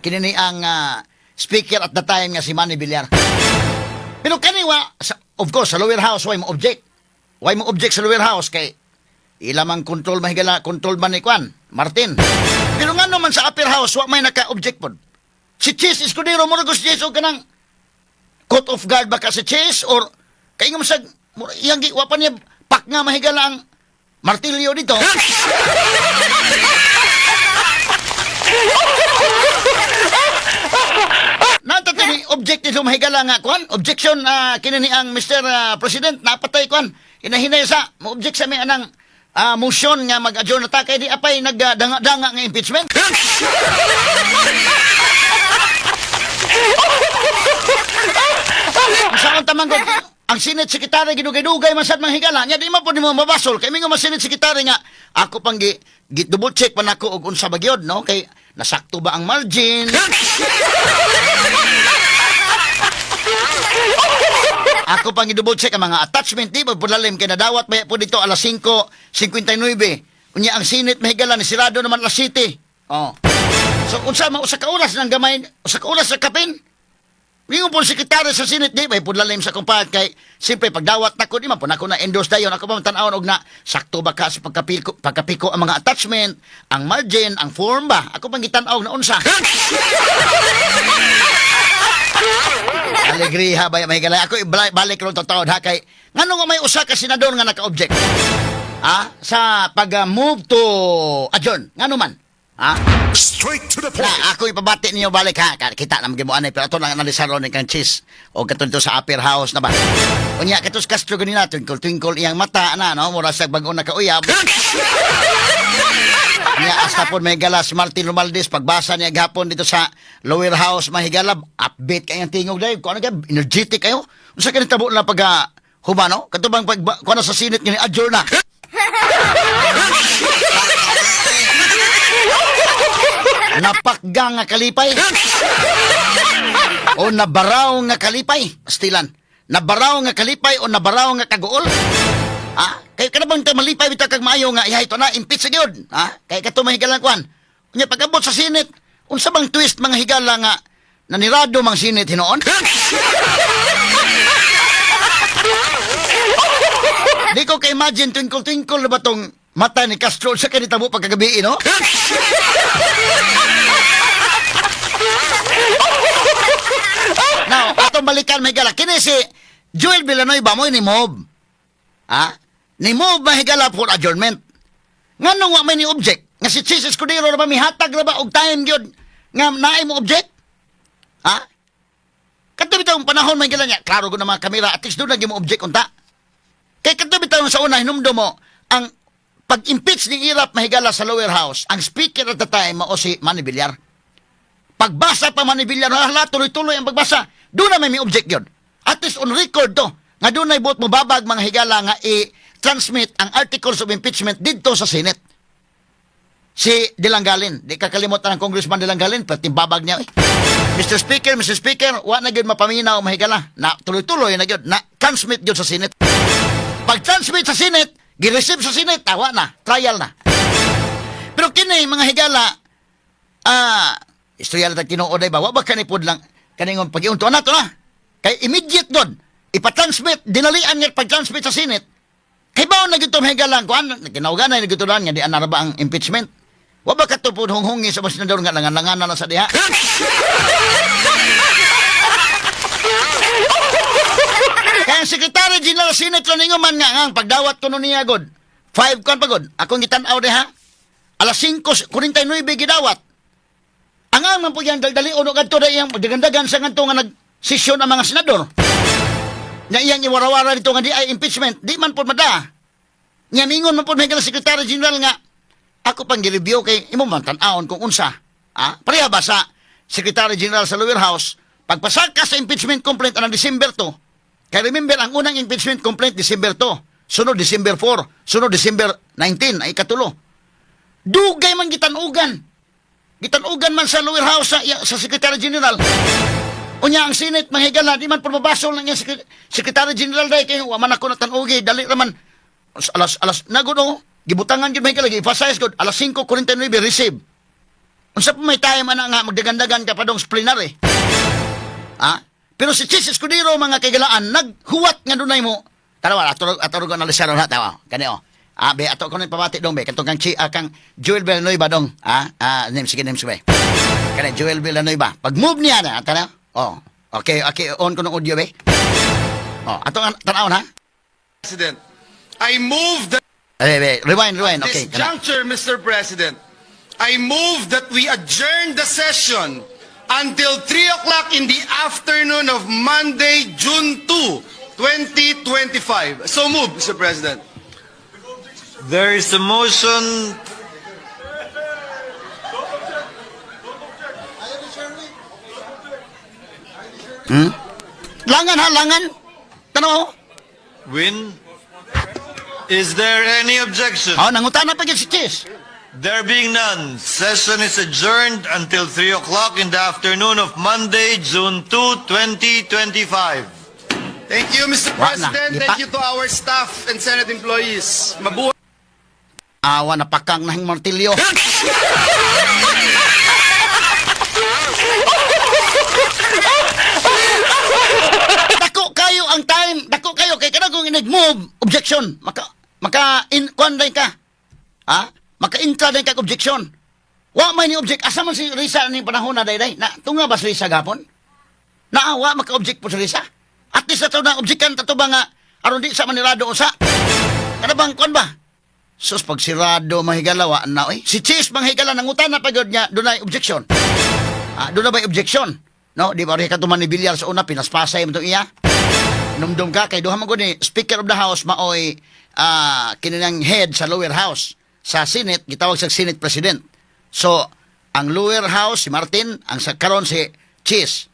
kinini ang speaker at the time nga si Manny Villar. Pero kaniwa, of course, sa lower house, why mo object? Why mo object sa lower house? Kay ilamang control mahigala, control man ni Kwan, Martin. Pero nga naman sa upper house, wa may naka-object po. Si Chase Escudero, muragos Chase, o kanang caught off guard ba ka si Chase? Or, kaya nga masag, iyang wa pa niya, pak nga mahigala ang martilyo dito. Natatini, object nito mahigala nga, Kwan. Objection, kinini ang Mr. President, napatay, Kwan. Hinahinay sa, mo-object sa may anang motion nga mag-adjourn na ta, kaya di apay nagdanga-danga nga impeachment. Saan tamang ang Senate Secretary ginugay-dugay man sad manghigala nya di man po nimo mabasol kay mingo mas Senate Secretary nga ako pang double check pa nako og unsa ba gyud no kay nasakto ba ang margin. Ako pang double check ang mga attachment di pudlalim kay nadawat ba po dito alas 5:59. Unya ang Senate mahigala ni sirado naman alas 7. Oh. So unsa mao sa kauras nang gamay sa kauras sa kapin? Mingon po sekretary sa Senate di bay pudlalim sa kumpad kay simple pagdawat nako di man po nako na endorse dayon ako man tan-awon og na sakto ba ka sa pagkapiko ang mga attachment, ang margin, ang form ba? Ako pang gitan-aw na unsa. Alegriha ba mahigala ako balik ron totoo ha kay ngano nga may usa ka senador nga naka-object. Sa pag-move to adjourn ngano man? Straight to the point. Na ako ipabati niyo balik ha. Kita na magimuan pero ato lang analisaron kang cheese o katunto sa upper house na ba. Unya katus Castro ganina twinkle iyang mata na no mura sa bag-o na kauyab. Unya hasta po may gala si Martin Romualdez pagbasa niya gahapon dito sa lower house mahigala upbeat kay ang tingog dai ko ano kay energetic kayo. Unsa ka nitabo na pag humano katubang pag kuno sa Senate ni adjourn na. Napakgang nga kalipay o nabaraw nga kalipay stilan nabaraw nga kalipay o nabaraw nga kaguol kay kanabang tayo malipay bitaw kag maayo nga ihay to na impeach sa gyud kay kato mahigalan kwan unya pag-abot sa Senate unsa bang twist mga higala nga nanirado mang Senate hinoon. Di ko ka-imagine twinkle na ba tong mata ni Castro sa kanitabo pagkagabi, no? Now, atong balikan may gala. Kini si Joel Villanueva mo ni Mob. Ni Mob mahigala for adjournment. Nganong wa may ni object? Nga si Chis Escudero na ba mihatag na ba og time gyud nga naay mo object? Kadto bitaw panahon may gala niya. Klaro ko na mga kamera at least doon lagi mo object unta. Kay kadto bitaw sa una hinumdo mo ang pag-impeach ni Irap mahigala sa lower house, ang speaker at the time mao si Manny Villar. Pagbasa pa Manny Villar, tuloy-tuloy ang pagbasa. Doon na may object yun. At least on record to. Nga doon na ibot mo babag mga higala nga i-transmit ang articles of impeachment dito sa Senate. Si Dilanggalin. Di kakalimutan ng Congressman Dilanggalin, pati babag niya. Mr. Speaker, wa na yun mapaminaw mahigala. Na tuloy-tuloy na yun. Na transmit yun sa Senate. Pag-transmit sa Senate, gireceive sa Senate, tawa na, trial na. Pero kini mga higala, istorya na tinuoday ba, wabag kanipod lang, kaningon pag-iunto na to na. Kay immediate doon, ipatransmit, dinalian nga pag-transmit sa Senate, kay baon na gito mga higala, kinauganay na gito lang, nga di anara ba ang impeachment? Wa ba katupod hunghungi sa mga senador nga langan-langanan na sa diha? Kaya ang Secretary General Senate ninyo man nga ang pagdawat ko nun niya god. 5 kon pagod. Akong gitan-aw diha. Alas 5:49 gidawat. Ang man po yan dali uno kadto da iyang pagdagandagan sa ngadto nga nagsesyon ang mga senador. Nya iyang iwarawara dito nga di ay impeachment, di man po mada. Nya mingon man po may Secretary General nga ako pang gi-review kay imo man tan-awon kung unsa. Pareha ba sa Secretary General sa Lower House pagpasaka sa impeachment complaint anang December 2. Kaya remember ang unang impeachment complaint December 2, sunod December 4, sunod December 19 ay katulo. Dugay man gitanugan. Gitanugan man sa Lower House sa Secretary General. Unya ang Senate mahigala di man pumabasol ng Secretary General day kay wa man ako natanugi dali raman alas naguno gibutangan gyud mahigala gi-emphasize gud alas 5:49 receive. Unsa pa may time ana nga magdagandagan ka padong plenary. Pero si Chis Escudero mga kaigalaan naghuwat nga dunay mo. Tarawa aturo ko analisar na tawa. Kani be ato ko ni pabati dong be katong kang Joel Villanueva dong. Name sige. Kani Joel Villanueva. Pag move niya na tanaw. Okay, on ko ng audio be. Ato tanaw ha. President, I move that Rewind. Okay. this juncture, Mr. President, I move that we adjourn the session until 3 o'clock in the afternoon of Monday, June 2, 2025. So move, Mr. President. There is a motion. Langan. Tanaw. Win. Is there any objection? Nangutana pa gyud si Chis. There being none, session is adjourned until 3 o'clock in the afternoon of Monday, June 2, 2025. Thank you, Mr. President. Thank you to our staff and Senate employees. Mabuhay. Awa na pakang nahing martilyo. Dako kayo ang time, dako kayo kay kada kung nag-move objection. Maka kuanday ka. Maka-intra din kag objection. Wa may ni object asa man si Risa ni panahon na dayday. Na tunga ba si Risa gapon? Naawa maka-object po si Risa. At least ato na objectan tato ba nga aron di sa manirado usa. Kada bang kon ba? Sus pag sirado mahigalawa na si Chis manghigala nangutana pa gyud niya dunay objection. Dunay ba objection? No, di ba ri ka tuman ni Villar sa una pinaspasay mo to iya. Numdum ka kay duha man gud ni Speaker of the House maoy kininang head sa Lower House. Sa Senate gitawag sa Senate President. So ang Lower House si Martin, ang sa karon si Chis.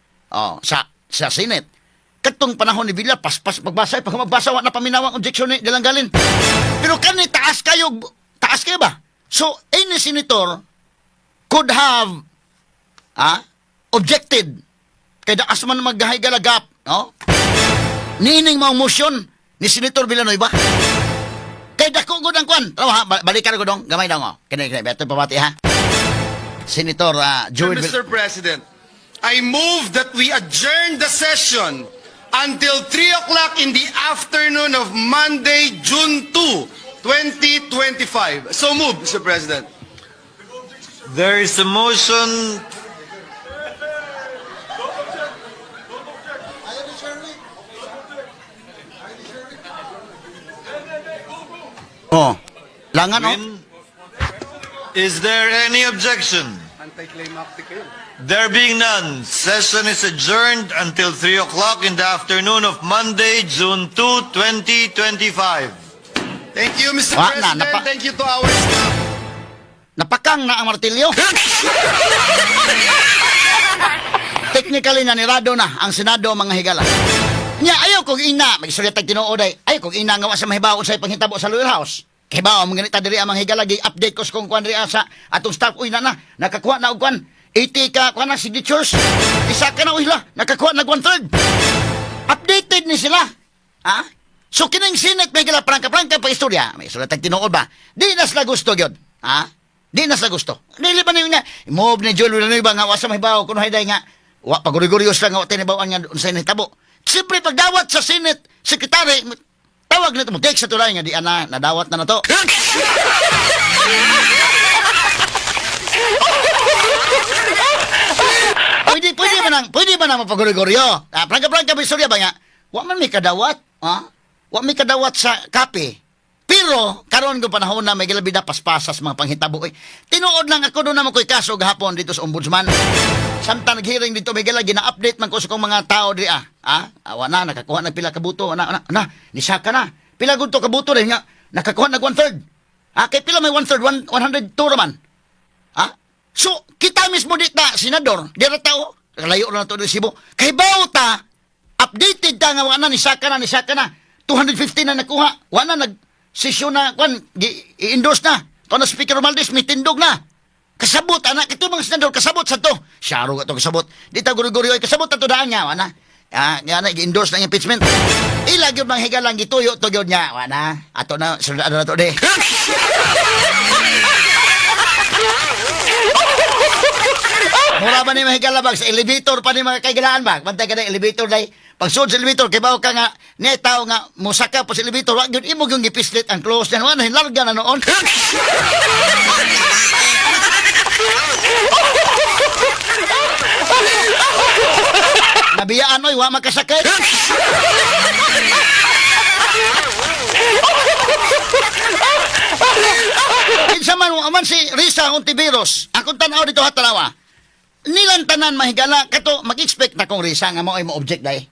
Sa Senate. Katong panahon ni Villar paspas pagbasa pag magbasa wa na paminawang objection ni Dalanggalin. Pero kani taas kayo ba? So any senator could have objected kay daas man maggahay galagap, no? Nining mga motion ni Senator Villanueva. Kay dako gud ang kwan. Balikan ko dong, gamay daw mo. Kani beto pabati ha. Senator Joel Mr. President, I move that we adjourn the session until 3 o'clock in the afternoon of Monday, June 2, 2025. So move, Mr. President. There is a motion. Langan Win. Is there any objection? There being none, session is adjourned until 3 o'clock in the afternoon of Monday, June 2, 2025. Thank you, Mr. President. Thank you to our staff. Napakang na ang martilyo. Technically nanirado na ang Senado mga higala. Nya ayaw kog ina, magistorya tag tinuoday. Ayaw kog ina nga wa sa mahibaw sa panghitabo sa Lower House. Kibaw mga ganita diri ang mga higala gi update ko sa kung kuan diri sa atong staff uy na nakakuha na og kuan 80 ka kuan na signatures. Isa ka na uhila nakakuha na 1/3. Updated ni sila. So kining Senate may gila prangka pa istorya. May istorya tag tinuod ba? Di na sila gusto gyud. Di na sila gusto. Dili ba niyo nga move ni Joel Villanueva nga wa sa mahibaw kuno hayday nga wa pagurigurios lang nga wa tinibawan nga unsa ni hitabo. Siyempre pagdawat sa Senate Secretary tawag na ito mo, text sa tulay nga di ana, nadawat na to. pwede ba na mapagurigoryo? Prangka-prangka ba istorya ba nga? Wa man may kadawat, ha? Wa may kadawat sa kape. Pero, karon ko panahon na may galabida paspasas mga panghitabo. Tinuod lang ako doon naman ko'y kaso gahapon dito sa ombudsman. Samtang nag-hearing dito, may gala, gina-update man ko sa kong mga tao di awa na, nakakuha na pila kabuto. Nisaka na. Pila gunto kabuto rin nga, nakakuha na 1/3. Kay pila may 1/3, 102 raman. So, kita mismo dito na, senador, dira tao, layo na ito ng Cebu. Kay bawta, updated ta nga, wana, nisaka na. 250 na nakuha. Wana, sesyon na, i-endorse na. Ito na Speaker Romualdez, may tindog na. Kasabot, anak, ito mga senador, kasabot sa to. Syaro ka to, kasabot. Dito, guri-guri, kasabot na to daan niya, wana. Nga i-endorse na impeachment. Ilagyo bang higalang gituyo, to yun niya, wana. Ato na, sunod na to, de. Mura ba ni mahigala bag? Sa elevator pa ni mga kaigalaan bag? Bantay ka na elevator day. Pag sud sa elevator, kay bawa ka nga, tao nga, musaka po sa elevator, wag yun, imog yung gipislit ang close niyan. Wala, hinlarga na noon. Nabiyaan, oy, wa makasakit. Kinsa man si Risa Hontiveros, akong tanaw dito hatalawa. Nilang tanan mahigala kato mag-expect na kong Risa nga maoy mo object day.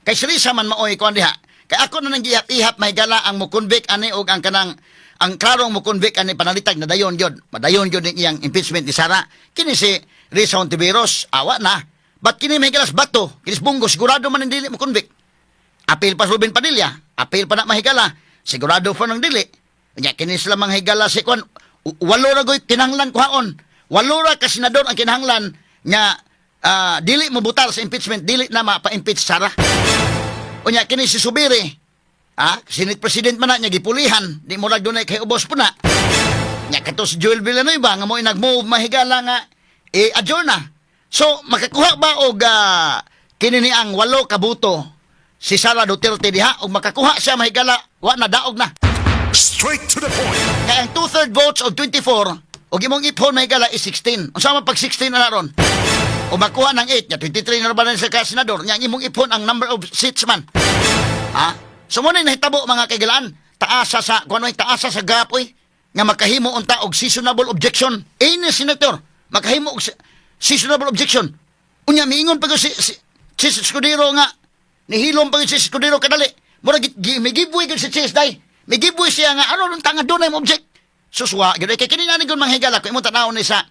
Kay si Risa man maoy kon diha. Kay ako na nang gihap-ihap mahigala ang mo-convict ani og ang kanang ang klarong mo-convict ani panalitag na dayon gyud. Madayon gyud ning iyang impeachment ni Sara. Kini si Risa Hontiveros awa na. Bat kini mahigalas bato, kini bungo sigurado man dili mo convict. Apil pa Ruben Padilla, apil pa na mahigala, sigurado pa nang dili. Nya kini sila manghigala si kon walo ra goy kinahanglan kuhaon. Walo ra ka senador ang kinahanglan nga dili mo butal sa impeachment, dili na mapa-impeach Sara. Unya kini si Subiri, Senate President man na niya gipulihan, di mo dunay kay ubos po na. Nya kato si Joel Villanueva nga mo nag-move mahigala nga adjourn na. So makakuha ba og kini ni ang 8 kabuto si Sara Duterte diha og makakuha siya mahigala wa na daog na. Straight to the point. Kaya ang 2/3 votes of 24 o imong iphone may gala is 16. Unsa man pag 16 na ron? O makuha ng 8, 23 na ba na sa senador? Nya imong iphone ang number of seats man. So mo na nahitabo mga kaigalaan. Taasa sa taasa sa gapoy nga makahimo unta og seasonable objection. Any senator makahimo og seasonable objection. Unya miingon pa si Escudero nga nihilom pa si Escudero kadali. Mura may giveaway gud si Chase Day. May giveaway siya nga ano nung tanga doon ay object. Suswa, gano'n kay kininanin ko manghigala ko imong tanaw ni sa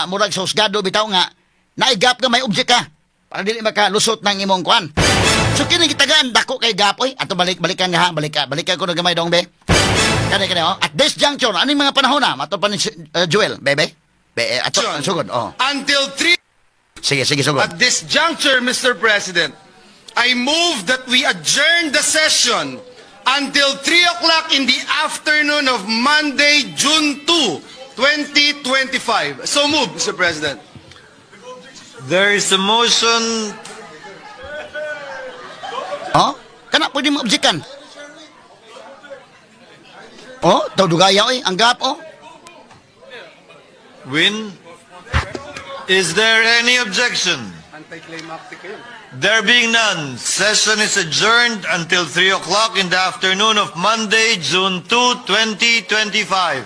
murag sa husgado bitaw nga naigap ka may object ka para dili makalusot ng imong kwan. So kini gitagaan dako kay gapoy ato balikan nga ha balikan ko na gamay dong be. Kani at this juncture aning mga panahon na mato pa ni Joel bebe. Ato sugod Until 3 Sige sugod. At this juncture, Mr. President, I move that we adjourn the session until 3 o'clock in the afternoon of Monday, June 2, 2025. So move, Mr. President. There is a motion. Kana pwede mo objekan. Daw dugaya ang gap Win. Is there any objection? There being none, session is adjourned until 3 o'clock in the afternoon of Monday, June 2, 2025.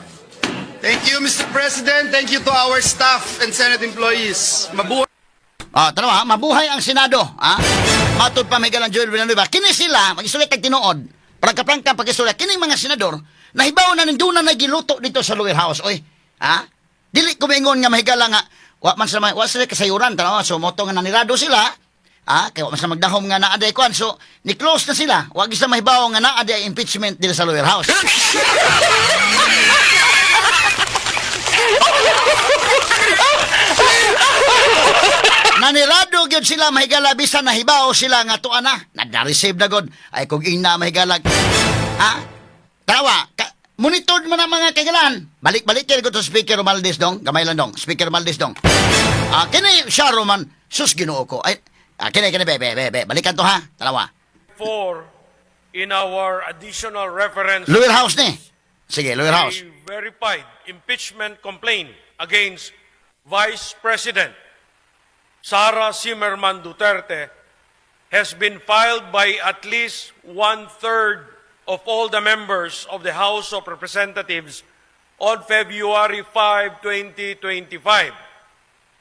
Thank you, Mr. President. Thank you to our staff and Senate employees. Mabuhay. Tanawa, mabuhay ang Senado. Matod pa may galang Joel Villanueva. Kini sila, mag-isulit ang tinuod. Prangka-prangka pag-isulit. Kini mga senador, nahibaw na ninduna na giluto dito sa lower house. Dili ko maingon nga mahigala nga, wa sila kasayuran. Tanawa, so moto nga nanirado sila. Kaya wa man sila magdahom nga naaday kwan. So, ni-close na sila. Wag sila mahibaw nga naaday impeachment dito sa lower house. Nanirado gyud sila mahigala bisan nahibaw sila nga tuan na nada-receive na god ay kung ina mahigala tawa monitor man ang mga kaigalan balik-balik kay ko to Speaker Romualdez dong gamay lang dong Speaker Romualdez dong kini siya Roman sus Ginoo ko ay kini be balikan to ha tawa in our additional reference lower house ni sige lower house a verified impeachment complaint against Vice President Sara Zimmerman Duterte has been filed by at least one-third of all the members of the House of Representatives on February 5, 2025.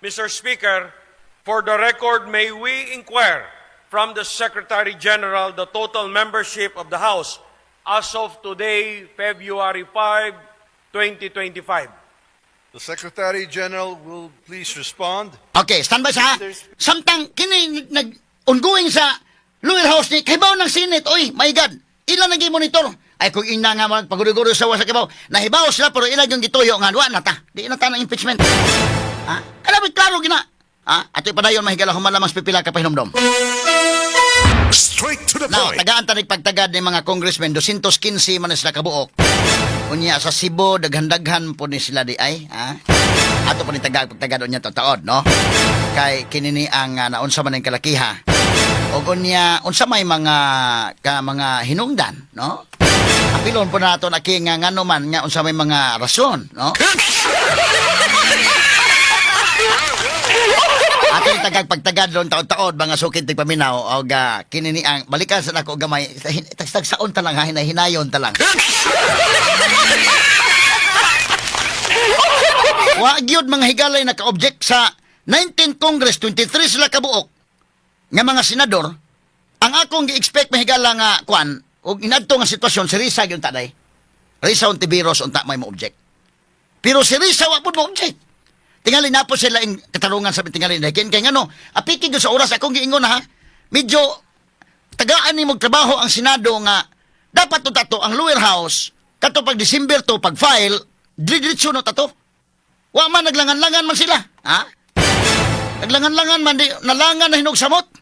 Mr. Speaker, for the record, may we inquire from the Secretary General the total membership of the House as of today, February 5, 2025. The Secretary General will please respond. Okay, standby sa ha. Samtang kini nag-ongoing sa lower house ni Kibaw ng Senate. Oy, my God, ilan naging monitor? Ay, kung ina nga magpaguro-guro sa wasa Kibaw, nahibaw sila pero ilan yung gituyo nga, duwa na ta. Di na ta ng impeachment. Ha? Alam mo, klaro gina. Ha? Ato padayon mahigala humalamang pipila ka pahinomdom. Straight to the Now, point. tagaan tanig pagtagad ni mga congressmen, 215 man na sila kabuok. Unya sa Cebu, daghan-daghan po ni sila di ay. Ha? Ato po ni pagtagad unya taod, no? Kay kinini ang naunsa man ang kalakiha. O unya, unsa may mga hinungdan, no? Apilon po nato na king ngano man nga unsa may mga rason, no? Ato yung pagtagad doon taon-taon, mga sukid tigpaminaw, o kinini ang balikan sa nako gamay, tagsaon ta lang, hinayon ta lang. Wa gyud mga higalay naka-object sa 19 Congress, 23 sila kabuok, nga mga senador, ang akong gi-expect mahigala nga, kwan, o inadto nga sitwasyon, si Risa yung taday. Risa Ontiveros, unta may mo-object. Pero si Risa, wa po mo-object. Tingali na po sila in katarungan sa tingali na kaya ngano apiki sa oras akong giingon ha medyo tagaan ni magtrabaho ang Senado nga dapat to tato ang lower house kato pag December to pag file diretso no tato wa man naglangan-langan man sila ha naglangan-langan man di nalangan na hinugsamot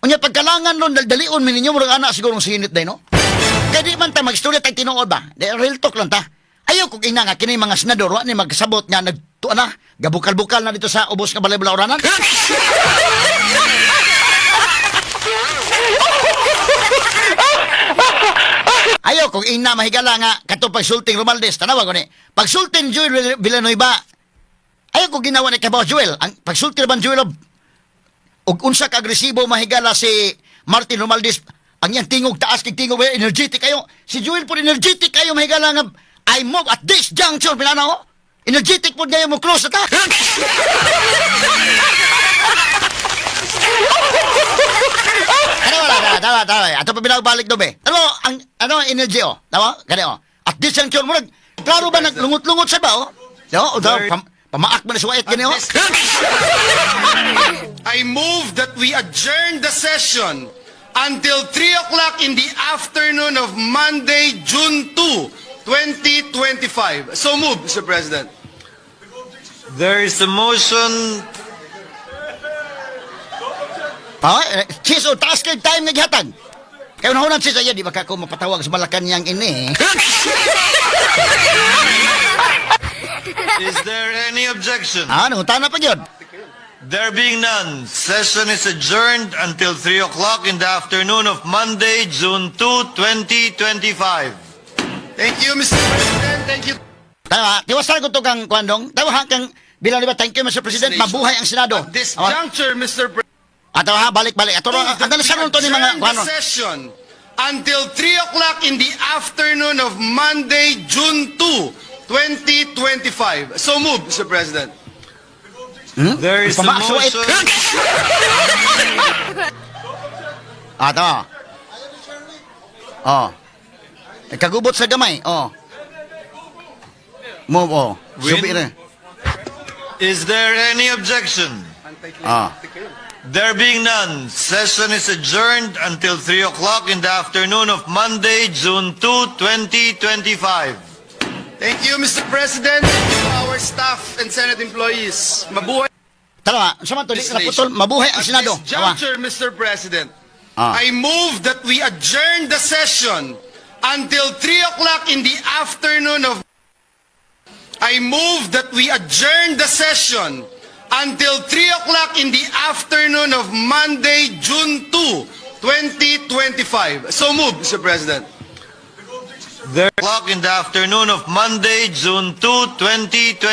unya pagkalangan ron dalion min ninyo murag ana siguro sa hinit day no kay di man ta magstorya tag tinuod ba di real talk lang ta. Ayaw kung ina nga, kini mga senador, wa ni magsabot nga, nagtuan na, gabukal-bukal na dito sa ubos nga balay-balay oranan. Ayaw kung ina mahigala nga, kato pagsulting Romaldes, tanawa ko ni, pagsulting Joel Villanueva, ayaw kung ginawa ni Kabaw Joel, ang pagsulting naman Joel, og unsa ka agresibo mahigala si Martin Romaldes, ang yang tingog taas, tingog, energetic kayo, si Joel po energetic kayo mahigala nga, I move at this juncture, pinana ko. Energetic po ngayon mo close na ta. Tawa. Ato pa binagbalik do be. Ano energy o? Tawa? Gani o. At this juncture mo klaro ba naglungot-lungot sa ba o? No, pamaak mo na sa wait gani o. I move that we adjourn the session until 3 o'clock in the afternoon of Monday, June 2, 2025. So moved, Mr. President. There is a motion. Sis, taas kay time naghatag. Kaya nahunan sis, di ba ka ako mapatawag sa Malacanang ini? Is there any objection? Nangutana pa yun. There being none, session is adjourned until 3 o'clock in the afternoon of Monday, June 2, 2025. Thank you, Mr. President. Thank you. Tawa, tiwasan ko to kang kwandong. Tawa kang bilang di ba, thank you, Mr. President. Mabuhay ang Senado. At this juncture, Mr. President, Atawa, balik-balik. Ato, ang dalasan to ni mga adjourn the session until 3 o'clock in the afternoon of Monday, June 2, 2025. So moved, Mr. President. There is a motion. Ato. Oh. Nagkagubot sa gamay. Oh. Move, oh. Subi rin. Is there any objection? There being none, session is adjourned until 3 o'clock in the afternoon of Monday, June 2, 2025. Thank you, Mr. President. Thank you to our staff and Senate employees. Mabuhay. Tara, sama to, di na putol. Mabuhay ang At Senado. this juncture, Mr. President, I move that we adjourn the session until 3 o'clock in the afternoon of... I move that we adjourn the session until 3 o'clock in the afternoon of Monday, June 2, 2025. So moved, Mr. President. 3 o'clock in the afternoon of Monday, June 2, 2025.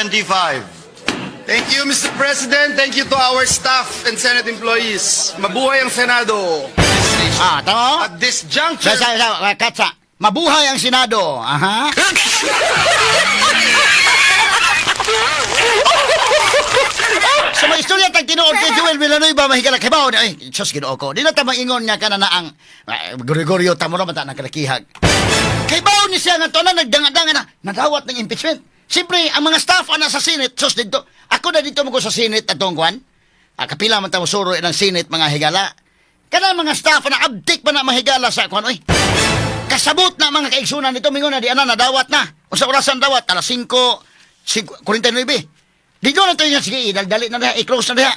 Thank you, Mr. President. Thank you to our staff and Senate employees. Mabuhay ang Senado. Tama? At this juncture... Katsa, mabuhay ang Senado. Aha. Sa mga istorya tag tinuod kay Joel Villanueva mahigala kay bawo ay sus Ginoo ko. Di na ta maingon nga kana na ang Gregorio Tamora mata na kalakihag. Kay bawo ni siya nga to na nagdanga-danga na nadawat ng impeachment. Siyempre, ang mga staff ana sa Senate sus dito. Ako na dito mo ko sa Senate atong kwan. Kapila man ta mo suro ng Senate mga higala. Kana mga staff na abdik pa na mahigala sa kwan oy. Kasabot na mga kaigsunan nito mingon na di ana nadawat na. Unsa orasan dawat? Alas 5:49. Dito na tayo niya, sige, idaldali na niya, i-close na niya.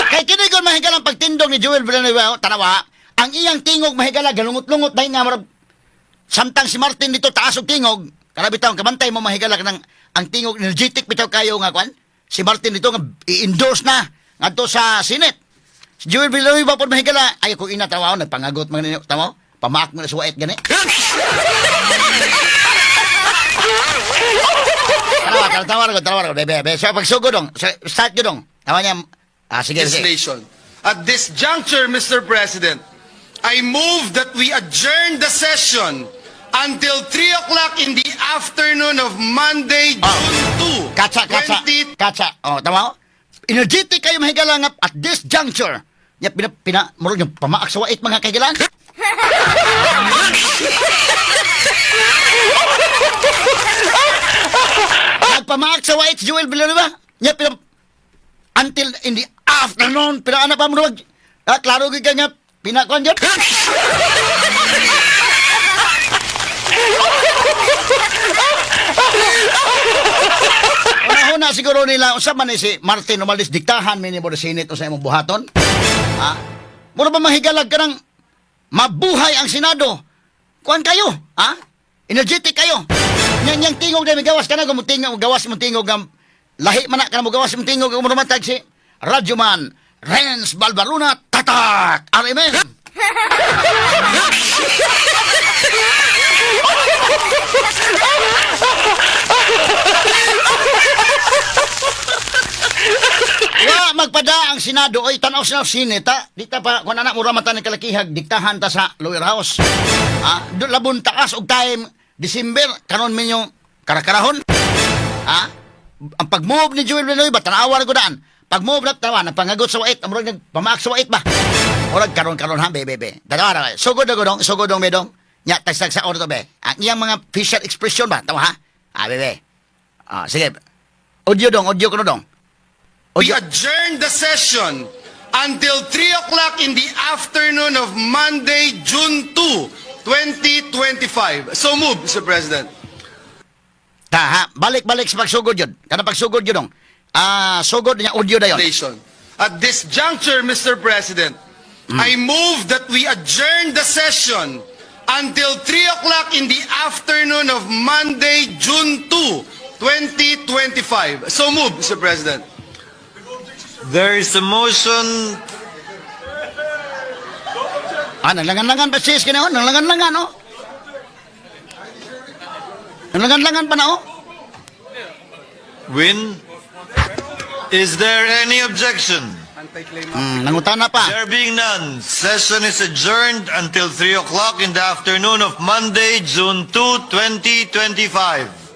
Kay kinigon mahigala ang pagtindog ni Joel Villanueva, tanawa, ang iyang tingog mahigala, galungot-lungot dahil nga marab, samtang si Martin dito taas og tingog, karabitaw, kabantay mo mahigala ng ang tingog, energetic bitaw kayo nga kwan, si Martin dito nga i-endorse na, nga to sa Senate. Si Joel Villanueva po mahigala, ay kung inatawa, nagpangagot mga ninyo, tamo? Pamaak mo na sa wait gani. Tawar ko, bebe. So, pagsugod dong. Start nyo dong. Tawa niya. Sige. Legislation. At this juncture, Mr. President, I move that we adjourn the session until 3 o'clock in the afternoon of Monday, June 2, Katsa. Tama? Energetic kayo mahigala nga at this juncture. Ya, murag yung pamaak sa wait mga kaigalan. Nagpamaak sa white Joel Villanueva. Nya until in the afternoon pinaana pa mo klaro gyud nga pinakon jud. Una siguro nila unsa man ni si Martin Romualdez diktahan minimo sa Senate sa imong buhaton. Mura ba mahigalag ka ng mabuhay ang Senado? Kuan kayo, energetic kayo. Yang tingog na gawas ka na, gawas mo tingog ng lahi man na ka na mo gawas mo tingog ang murumatag si Radyoman Renz Balbaruna Tatak! Amen! Magpada ang Senado oy tanaw sa Senate di ta pa kun anak mura mata ni kalakihag diktahan ta sa lower house labon taas og time December karon minyo karakarahon ang pag-move ni Joel Villanueva tanawan ko daan pag-move na tawa nagpangagot sa wait amurag nagpamaak sa wait ba murag karon ha bebe dalawa sugod dong medong nya tagstag sa orto be ang iyang mga facial expression ba tawa ha bebe sige audio ko dong. We adjourn the session until 3 o'clock in the afternoon of Monday, June 2, 2025. So move, Mr. President. Balik sa pagsugod yun. Kana pagsugod yun dong. Sugod niya audio na yun. At this juncture, Mr. President, I move that we adjourn the session until 3 o'clock in the afternoon of Monday, June 2, 2025. So move, Mr. President. There is a motion. Nanglangan-langan pa sis kina nanglangan-langan oh. Nanglangan-langan pa na oh. Win. Is there any objection? Nangutana pa. There being none, session is adjourned until 3 o'clock in the afternoon of Monday, June 2, 2025.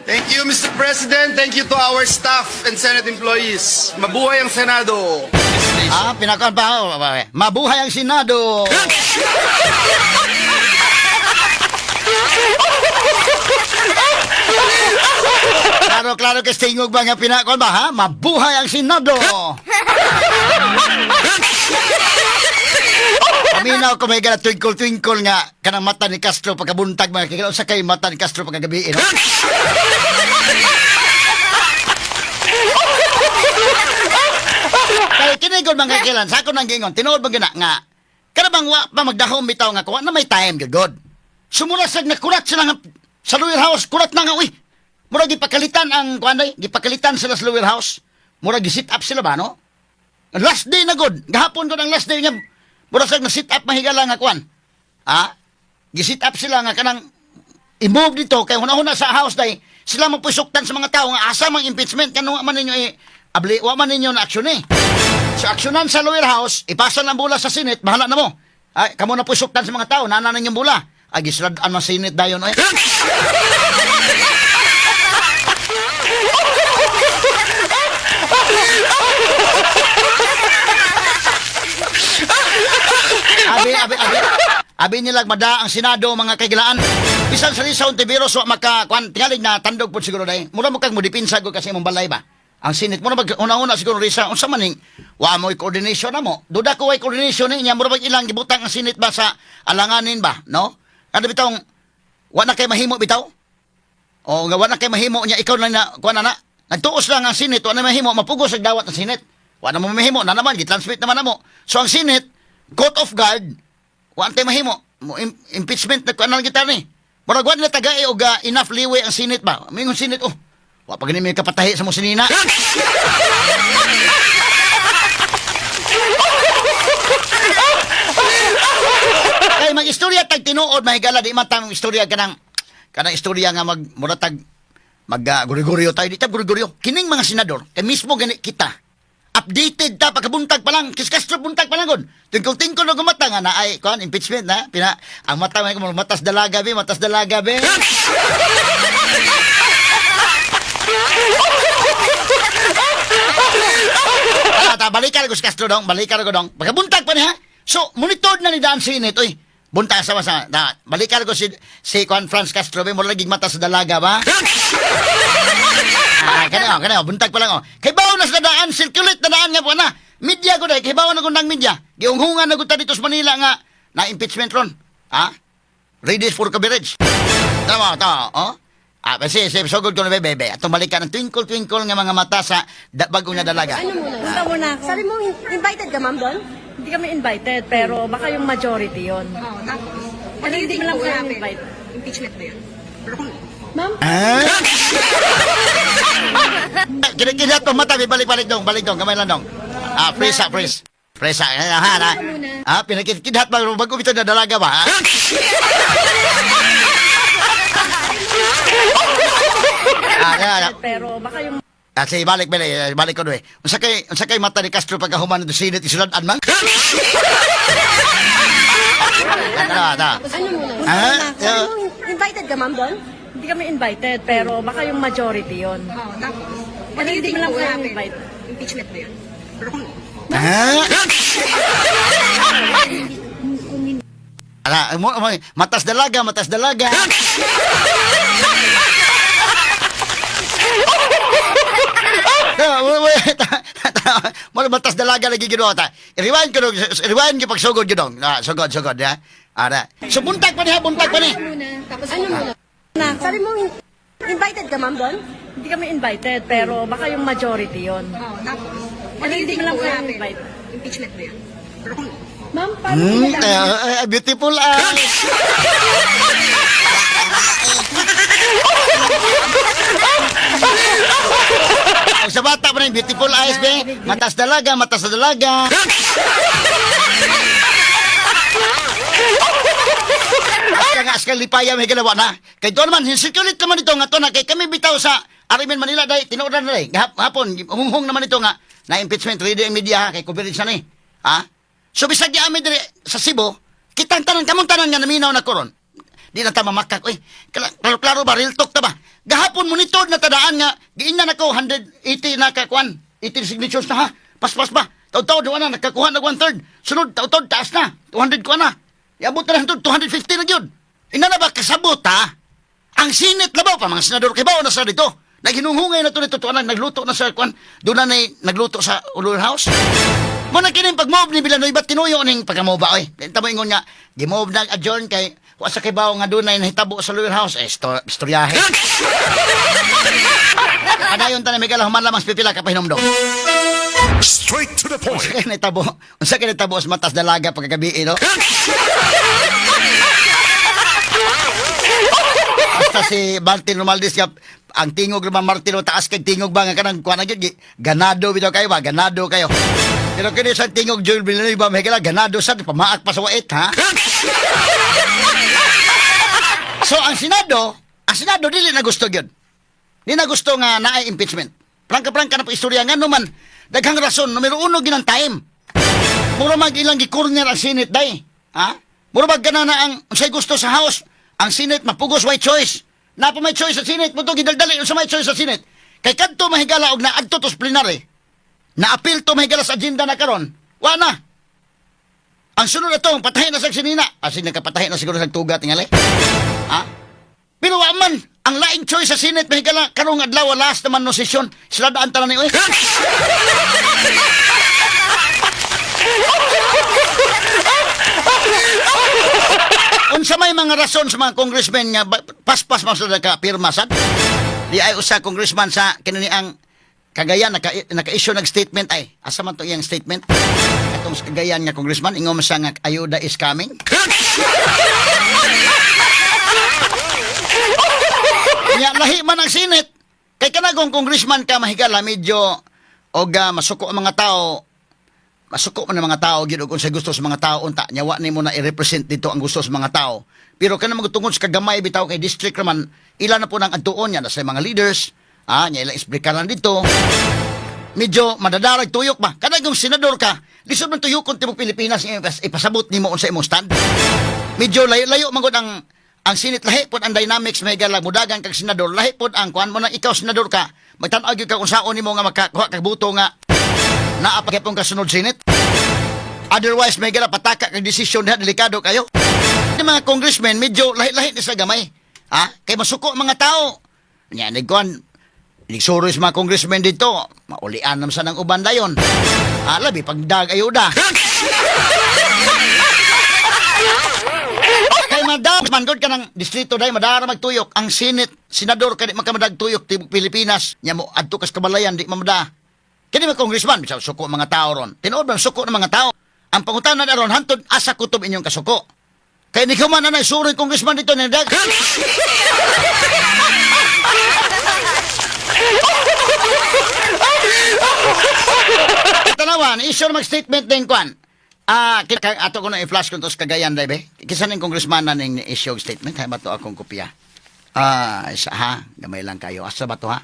Thank you, Mr. President. Thank you to our staff and Senate employees. Mabuhay ang Senado. Pinakon pa oh. Mabuhay ang Senado. Klaro kay tingog ba nga pinakon ba ha? Mabuhay ang Senado. Paminaw ko may gana twinkle nga kanang mata ni Castro pagkabuntag mga kikila sa kay mata ni Castro pagkagabi no? Kaya kinigon mga kikilan sa ako nang gingon tinuod ba gina nga kanabang wa pa magdahom bitaw nga kuha na may time good. Sumurasag na kurat sila nga sa lower house kurat na nga uy. Mura gipakalitan ang kuanday gipakalitan sila sa lower house. Mura gi-sit up sila ba no? Last day na good. Gahapon ko ng last day niya. Burasag na sit up mahigala nga kwan. gisit up sila nga kanang i-move dito kay hunahuna sa house day sila mapusuktan sa mga tao nga asa mang impeachment kanu man ninyo abli wa man ninyo na aksyon so aksyonan sa lower house ipasa na bula sa Senate bahala na mo ay kamo na pusuktan sa mga tao nana ninyong bula ay gisladan ang Senate dayon Abi nila mada ang Senado mga kaigilaan. Bisan sa Risa Ontiveros wa makakuan tingalig na tandog pud siguro dai. Mura mo kag mo dipinsa ko kasi imong balay ba. Ang Senate mo na una siguro Risa unsa maning wa mo coordination na mo. Duda ko way coordination niya mura bag ilang gibutang ang Senate ba sa alanganin ba, no? Ano bitaw wa na kay mahimo bitaw? O nga wa na kay mahimo niya ikaw lang na kuan na. Nagtuos lang ang Senate wa na mahimo mapugos ang dawat ng Senate. Wa na mo mahimo na naman gi-transmit naman namo. So ang Senate court of guard wa antay mahimo impeachment na kuan kita ni murag wa na tagay og enough leeway ang Senate ba mingon Senate wa pa gani may kapatahi sa mo sinina kay mag-istorya tag tinuod mahigala di man tamang istorya kanang istorya nga muratag guri-guryo tayo di ta guri-guryo kining mga senador kay mismo gani kita updated ta pagkabuntag pa lang Castro buntag pa lang gud tingkol na gumata nga na ay kon impeachment na ang mata may matas dalaga be balikan ko si Castro dong pagkabuntag pa niya so monitor na ni Dan Senate oy buntag sa balikan ko si Juan Franz Castro be mo lagi mata sa dalaga ba Kaya, buntag pa lang, Kay bawo na sa daan, circulate na daan nga po na. Media ko dahil, kay bawo na kundang media. Giunghungan na ko dito sa Manila nga, na impeachment ron. Ready for coverage. Tama, kasi sugod ko na bebe. Atong balikan ng twinkle nga mga mata sa bagong na dalaga. Ano muna? Punta muna ako. Sabi mo, invited ka, ma'am, doon? Hindi kami invited, pero baka yung majority yon. Oo, tapos? Ano hindi mo lang kami invite? Impeachment ba yun? Ma'am? Kinikilat to mata, balik dong, kamay lang dong. Presa. Pinakikidhat ba, bago bito na dalaga ba, Pero baka yung Kasi balik ko doon Unsa kay mata ni Castro pagkahuman do Senate isuladaan man? Tapos ano muna? Sabi mo, invited ka, ma'am, doon? hindi kami invited, pero baka yung majority yon. Oo, tapos? Ano hindi mo lang kami invite? Impeachment ba yun? Matas dalaga. Matas dalaga lagi gino ta. Rewind ko pagsugod gino. Sugod ya. So buntag pa ni. Tapos ano muna? Sabi mo, invited ka, ma'am, doon? Hindi kami invited, pero baka yung majority yon. Oo, tapos? Ano hindi mo lang kami invite? Impeachment ba yun? Ma'am, paano Beautiful eyes. Sa bata pa rin, beautiful eyes, be. Matas dalaga. Askal lipaya may galawa na. Kay doon man, circulate naman ito nga to na kay kami bitaw sa Arimen Manila dahil tinuodan na rin. Hapon, hunghong naman ito nga na impeachment ready ang media kay coverage na ni. So bisag di amin dire sa Cebu, kitang kamong tanan nga naminaw na koron. Di na ta mamakak. Klaro ba, real talk ta ba? Gahapon monitor na tadaan nga, giingnan ako 180 na kakuan, 80 signatures na ha. Pas ba? Taod-taod na nakakuha na 1/3. Sunod, taod-taod taas na. 200 ko na. Iabot na 250 na yun. Ina na ba kasabot ha? Ang Senate labaw pa mga senador kay bawo na sa dito. Naginunghungay na to dito tuanan nagluto na sa kwan. Doon na nagluto sa Ulur House. Mo na kining pag-move ni Bilanoy ba't tinuyo ning pagka-move ba oy. Tamo ingon nga gi-move na adjourn kay wa sa kay bawo nga doon na nahitabo sa Ulur House. Istoryahe. Adayon ta na may kalahuman lamang pipila ka pahinomdom. Straight to the point. Unsa kay natabo sa matas dalaga pagkagabi no? Basta si Martin Romualdez ang tingog naman Martin taas kay tingog ba nga kanang kuan gyud ganado bitaw kayo ba ganado kayo. Pero kini sa tingog Joel Villanueva may kala ganado sa pamaak pa sa wait ha. So ang Senado dili na gusto gyud. Di na gusto nga naay impeachment. Prangka na po istorya nga naman daghang rason numero 1 ginang time. Mura mag ilang gikorner ang Senate day. Ha? Mura mag na ang unsay gusto sa House. Ang Senate mapugos white choice. Na pa may choice sa Senate mo to gidaldali sa may choice sa Senate. Kay kadto mahigala og naadto to sa plenary. Na-appeal to mahigala sa agenda na karon. Wa na. Ang sunod na to, patahin na sa sinina. Asin nakapatahin na siguro sa tuga tingali. Ha? Pero wa man, ang laing choice sa Senate mahigala karong adlaw last naman no session. Sila daan tanan ni oy. Unsa may mga rason sa mga congressmen nga paspas man sila ka pirma sad? Di ay usa congressman sa kinini ang Cagayan naka-issue nag-statement ay asa man to iyang statement? Atong sa Cagayan nga congressman ingom siya nga ayuda is coming. Nya lahi man ang Senate. Kay kanagong congressman ka mahigala medyo og masuko ang mga tao. Masuko man ang mga tao gyud og unsay gusto sa mga tao unta nyawa nimo na i-represent dito ang gusto sa mga tao. Pero kana magtungod sa kagamay bitaw kay district raman ila na po nang adtuon nya na sa mga leaders. Nya ila explikaran dito. Medyo madadarag tuyok ba? Kanagong senador ka, lisod man tuyokon tibok Pilipinas ipasabot nimo unsa imong stand. Medyo layo-layo man gud ang Senate lahi pod ang dynamics may gala mudagan kag senador lahi pod ang kuan mo na ikaw senador ka magtan-aw gyud ka unsaon nimo nga makakuha kag buto nga naapagapong kasunod Senate. Otherwise may gala pataka kag desisyon diha delikado kayo. Di mga congressmen medyo lahi-lahi ni sa gamay. Kay masuko ang mga tao. Nya nigkuan Igsuro sa mga congressmen dito, maulian naman sa ng uban dayon. Labi pagdag ayuda. Kay madam, manggod ka ng distrito dahil madara magtuyok. Ang senador ka di makamadag tuyok tibok Pilipinas. Nya mo, adto kas kabalayan, di mamada. Kaya mga congressman, bisa suko mga tao ron. Tinood ba suko ng mga tao? Ang pangutanan na ron, hantod asa kutob inyong kasuko. Kaya ni kuman na naisuro yung congressman dito na dag. Tanawan, issue mag-statement din kwan. Ato ko na i-flash kung to sa Cagayan, dahil kisa ng congressman na ng issue statement, hay ba to akong kopya? Isa ha, gamay lang kayo. Asa ba to ha?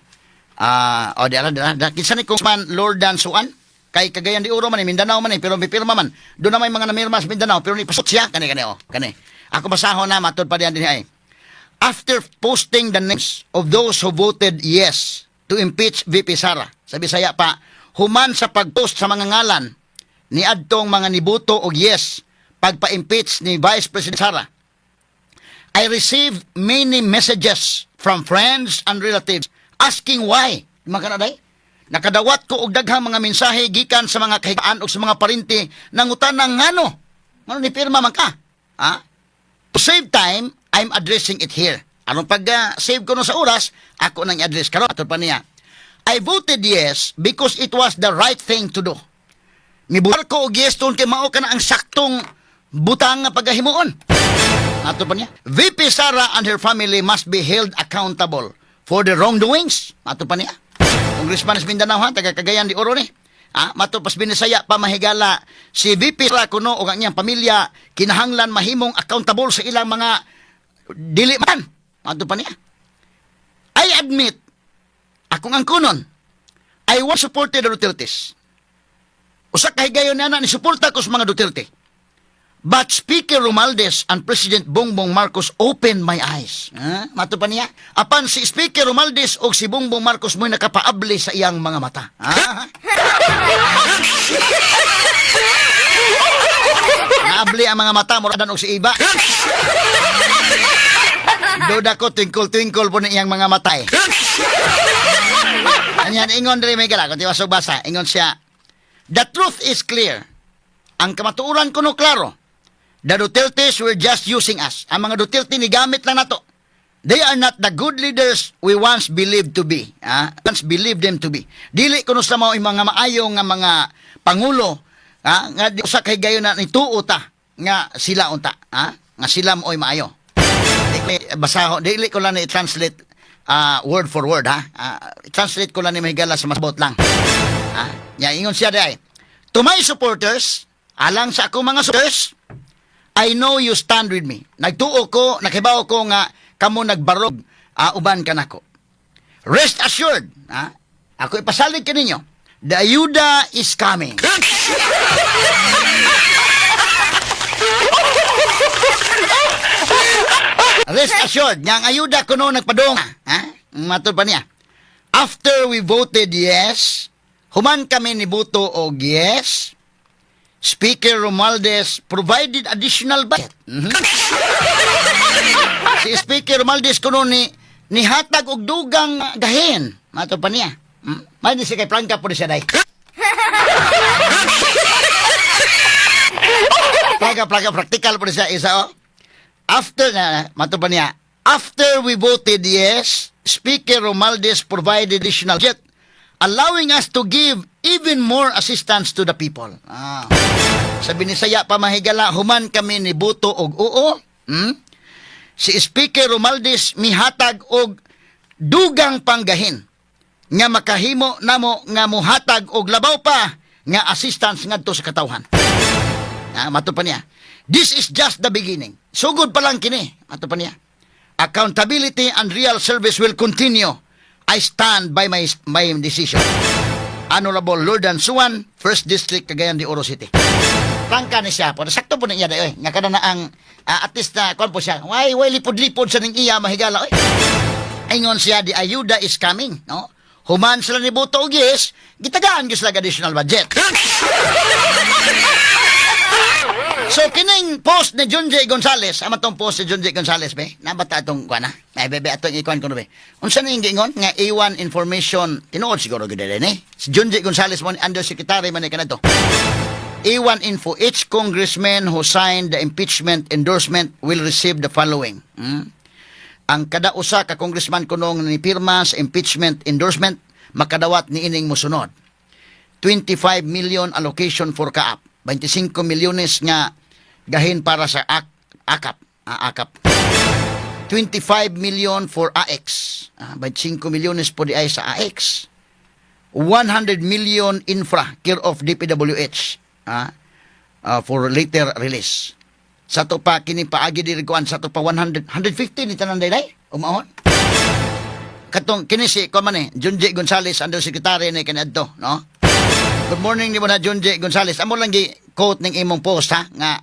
Kisa ni congressman Lord Dan Suan, kay Cagayan de Oro man, Mindanao man, pero may pirma man. Doon na may mga namirma sa Mindanao, pero nipasot siya. Kani. Ako basahon na, matod pa diyan din ay. After posting the names of those who voted yes to impeach VP Sara, sa Bisaya pa, human sa pag-post sa mga ngalan ni adtong mga nibuto og yes pagpa-impeach ni Vice President Sara, I received many messages from friends and relatives asking why. Makanaday? Nakadawat ko og daghang mga mensahe gikan sa mga kahigaan o sa mga parinti nangutan ng ngano ni pirma man ka. To save time, I'm addressing it here. Anong pag-save ko no sa oras, ako nang i-address karon ato pa niya. I voted yes because it was the right thing to do. Mibuhar ko og yes tungkol kay mao kana ang saktong butang nga pagahimuon. Ato pa niya. VP Sara and her family must be held accountable for the wrongdoings. Ato pa niya. Congressman sa Mindanao ha, taga Cagayan de Oro ni. Mato pas Binisaya pa mahigala si VP Sara kuno og ang iyang pamilya kinahanglan mahimong accountable sa ilang mga dili man. Ato pa niya. I admit akong ang kunon, I was supported the Dutertes. Usa kahigayon na ni suporta ko sa mga Duterte. But Speaker Romualdez and President Bongbong Marcos opened my eyes. Mato pa niya. Apan si Speaker Romualdez o si Bongbong Marcos mo'y nakapaable sa iyang mga mata. Naable ang mga mata mo og si iba. Doda ko twinkle-twinkle po na iyang mga mata eh. Anyan, ingon rin may gala, kung tiwasog basa, ingon siya, the truth is clear. Ang kamatuuran ko no klaro. The Dutertes were just using us. Ang mga Duterte ni gamit lang nato. They are not the good leaders we once believed to be. Once believed them to be. Dili kuno sa mga maayo nga mga pangulo, nga di usa kay gayon na nituo ta nga sila unta, nga sila mo'y maayo. Basahon, dili ko lang i-translate word for word translate ko lang ni mahigala sa masbot lang. Ingon siya day. To my supporters, alang sa akong mga supporters, I know you stand with me. Nagtuo ko, nakibaw ko nga kamo nagbarog uban kanako. Rest assured, ako ipasalig kaninyo, the ayuda is coming. Rest assured, nga ang ayuda kuno nagpadong. Matod pa niya. After we voted yes, human kami ni Buto og yes, Speaker Romualdez provided additional budget. Si Speaker Romualdez kuno nihatag og dugang gahin. Matod pa niya. May di si kay Franca po siya day. Plaga, practical po siya isa After matod pa niya. After we voted yes, Speaker Romualdez provided additional budget, allowing us to give even more assistance to the people. Sabi ni Saya pamahigala, human kami ni Buto og oo. Si Speaker Romualdez mihatag og dugang panggahin nga makahimo namo nga muhatag og labaw pa nga assistance ngadto sa katawhan. Mato pa niya. This is just the beginning. Sugod pa lang kini. Mato pa niya. Accountability and real service will continue. I stand by my decision. Honorable Lord Ansuan, 1st District, Cagayan de Oro City. Prangka ni siya po. Sakto po niya dayo. Nga kada na ang at least na kung po siya. Way lipod-lipod sa ning iya mahigala. Ingon siya, the ayuda is coming. No? Human sila ni Buto og yes, gitagaan gyud sila additional budget. So kining post ni John J. Gonzales, ama tong post ni John J. Gonzales be, nabata atong kuana. Ay bebe atong ikuan kuno be. Unsa na ingon nga A1 information, tinuod siguro gid ni. Si John J. Gonzales mo undersecretary man kanato. A1 info, each congressman who signed the impeachment endorsement will receive the following. Ang kada usa ka congressman kunong ni pirma sa impeachment endorsement makadawat ni ining mosunod. 25 million allocation for kaap. 25 milyones nga gahin para sa akap. 25 million for AX. 25 milyones po di ay sa AX. 100 million infra care of DPWH for later release. Sa to pa kini paagi diri kuan sa to pa 150 ni tanan day umahon. Katong kini si ko man John J. Gonzales undersecretary ni kanadto, no? Good morning ni mo na John J. Gonzales. Amo lang gi quote ning imong post nga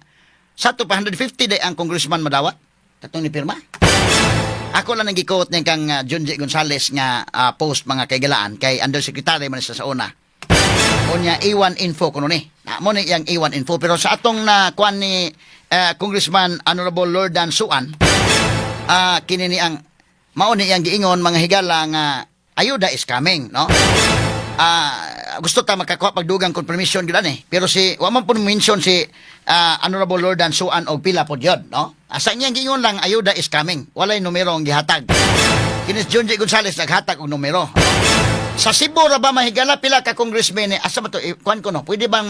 sa to pa 150 day ang congressman madawat. Katong ni pirma. Ako lang nang gi-quote ning kang John J. Gonzales nga post mga kaigalaan kay undersecretary man sa una. Unya A1 info kuno ni. Mo ni yang A1 info pero sa atong na kuan ni Congressman Honorable Lord Ansuan kini ni ang mao ni yang giingon mga higala nga ayuda is coming, no? Gusto ta makakuha pagdugang confirmation gid ani pero si wa man po mention si Honorable Lord Ansuan og pila pod yun, no? Asa niya giingon lang ayuda is coming, walay numero ang gihatag. Kini John J. Gonzales naghatag og numero. Sa Cebu ra ba mahigala pila ka congressman asa ba to kuan ko no? Pwede bang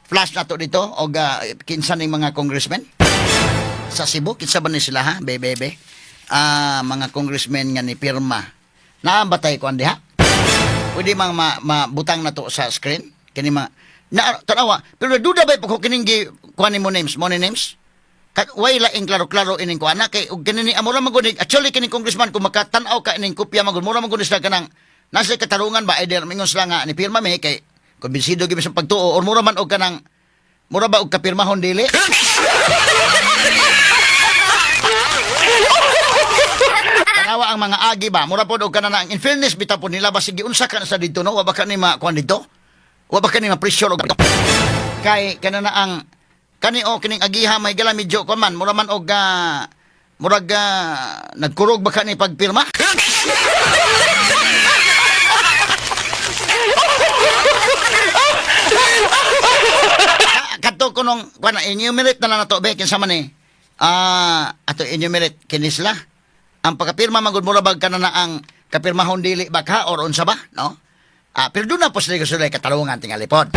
flash na to dito og kinsa ning mga congressman? Sa Cebu kinsa ba ni sila ha? Bebe. Mga congressman nga ni pirma. Naambatay ko diha. Pwede mang mabutang na to sa screen. Kini tanawa. Pero duda ba ko kining kuan mo names, mo names? Way laing klaro-klaro ining kuan na kay ug kini amura magunig. Actually kini congressman kung makatan-aw ka ining kopya magud mura magunig sila kanang nasa katarungan ba either mingon sila nga ni pirma me kay kumbinsido gyud sa pagtuo or mura man og kanang mura ba og kapirmahon dili? Tanawa ang mga agi ba mura pod og kanang in fairness bitaw po nila ba sige unsa ka na sa dito no wa ba kani kuan dito? Wa ba kani pressure og kay kanana ang kining agiha may gala medyo kuan man mura man og murag nagkurog ba kani pagpirma? Kato ko nung kuan enumerate na lang nato be kinsa man ato enumerate kini sila ang pagkapirma magud mura bag kana na ang kapirmahon dili baka or unsa ba no pero doon na po sila katalungan tingali pod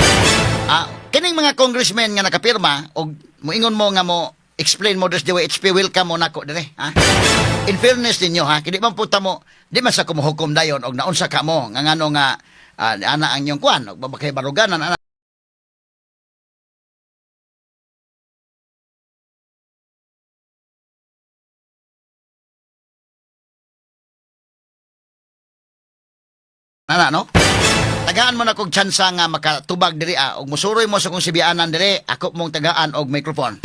kining mga congressmen nga nakapirma og moingon mo nga mo explain mo the way HP welcome mo nako dire in fairness ninyo kini man puta mo di man sa kumuhukom dayon og naunsa ka mo nga ngano nga ana ang inyong kuan og babakay baruganan Nana, no? Tagaan mo na kong tsansa nga makatubag diri og musuroy mo sa kong sibianan diri, ako mong tagaan og microphone.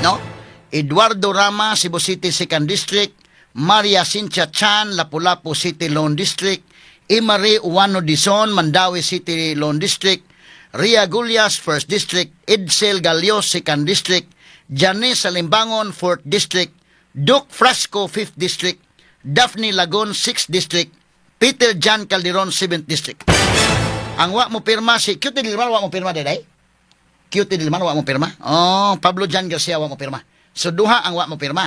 No? Eduardo Rama, Cebu City 2nd District, Maria Cynthia Chan, Lapu-Lapu City Lone District, Imari Uwano Dizon, Mandawi City Lone District, Ria Gullias 1st District, Edsel Galios 2nd District, Janice Salimbangon 4th District, Duke Frasco 5th District, Daphne Lagon 6th District, Peter John Calderon 7th District. Ang wa mo pirma si Cutie Dilmar, wa mo pirma deday? Cutie Dilmar, wa mo pirma? Oh, Pablo John Garcia, wa mo pirma. So duha ang wa mo pirma.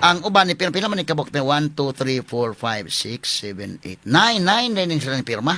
Ang uban ni pirma man ni kabok 1 2 3 4 5 6 7 8 9 9 sila ni pirma.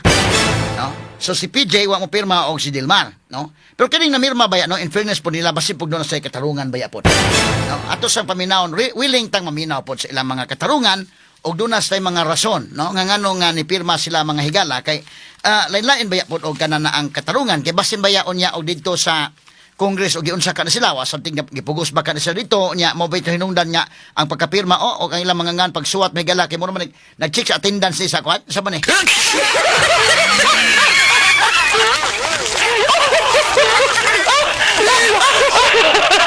No? So si PJ wa mo pirma og si Dilmar, no? Pero kining namirma baya, no, in fairness po nila basi pug doon sa katarungan baya po. No? Ato sa paminawon willing tang maminaw po sa ilang mga katarungan og doon na sa mga rason, no? Nga ngano nga ni pirma sila mga higala kay lain-lain baya po og kanana ang katarungan kay basin bayaon niya og didto sa Congress og giunsa ka na sila wa something gipugos ba ka na sila dito nya mo bay hinungdan nga ang pagkapirma o ang ilang mga ngan pagsuwat may gala kay mo naman nag-check sa attendance ni sa kwan sa man eh.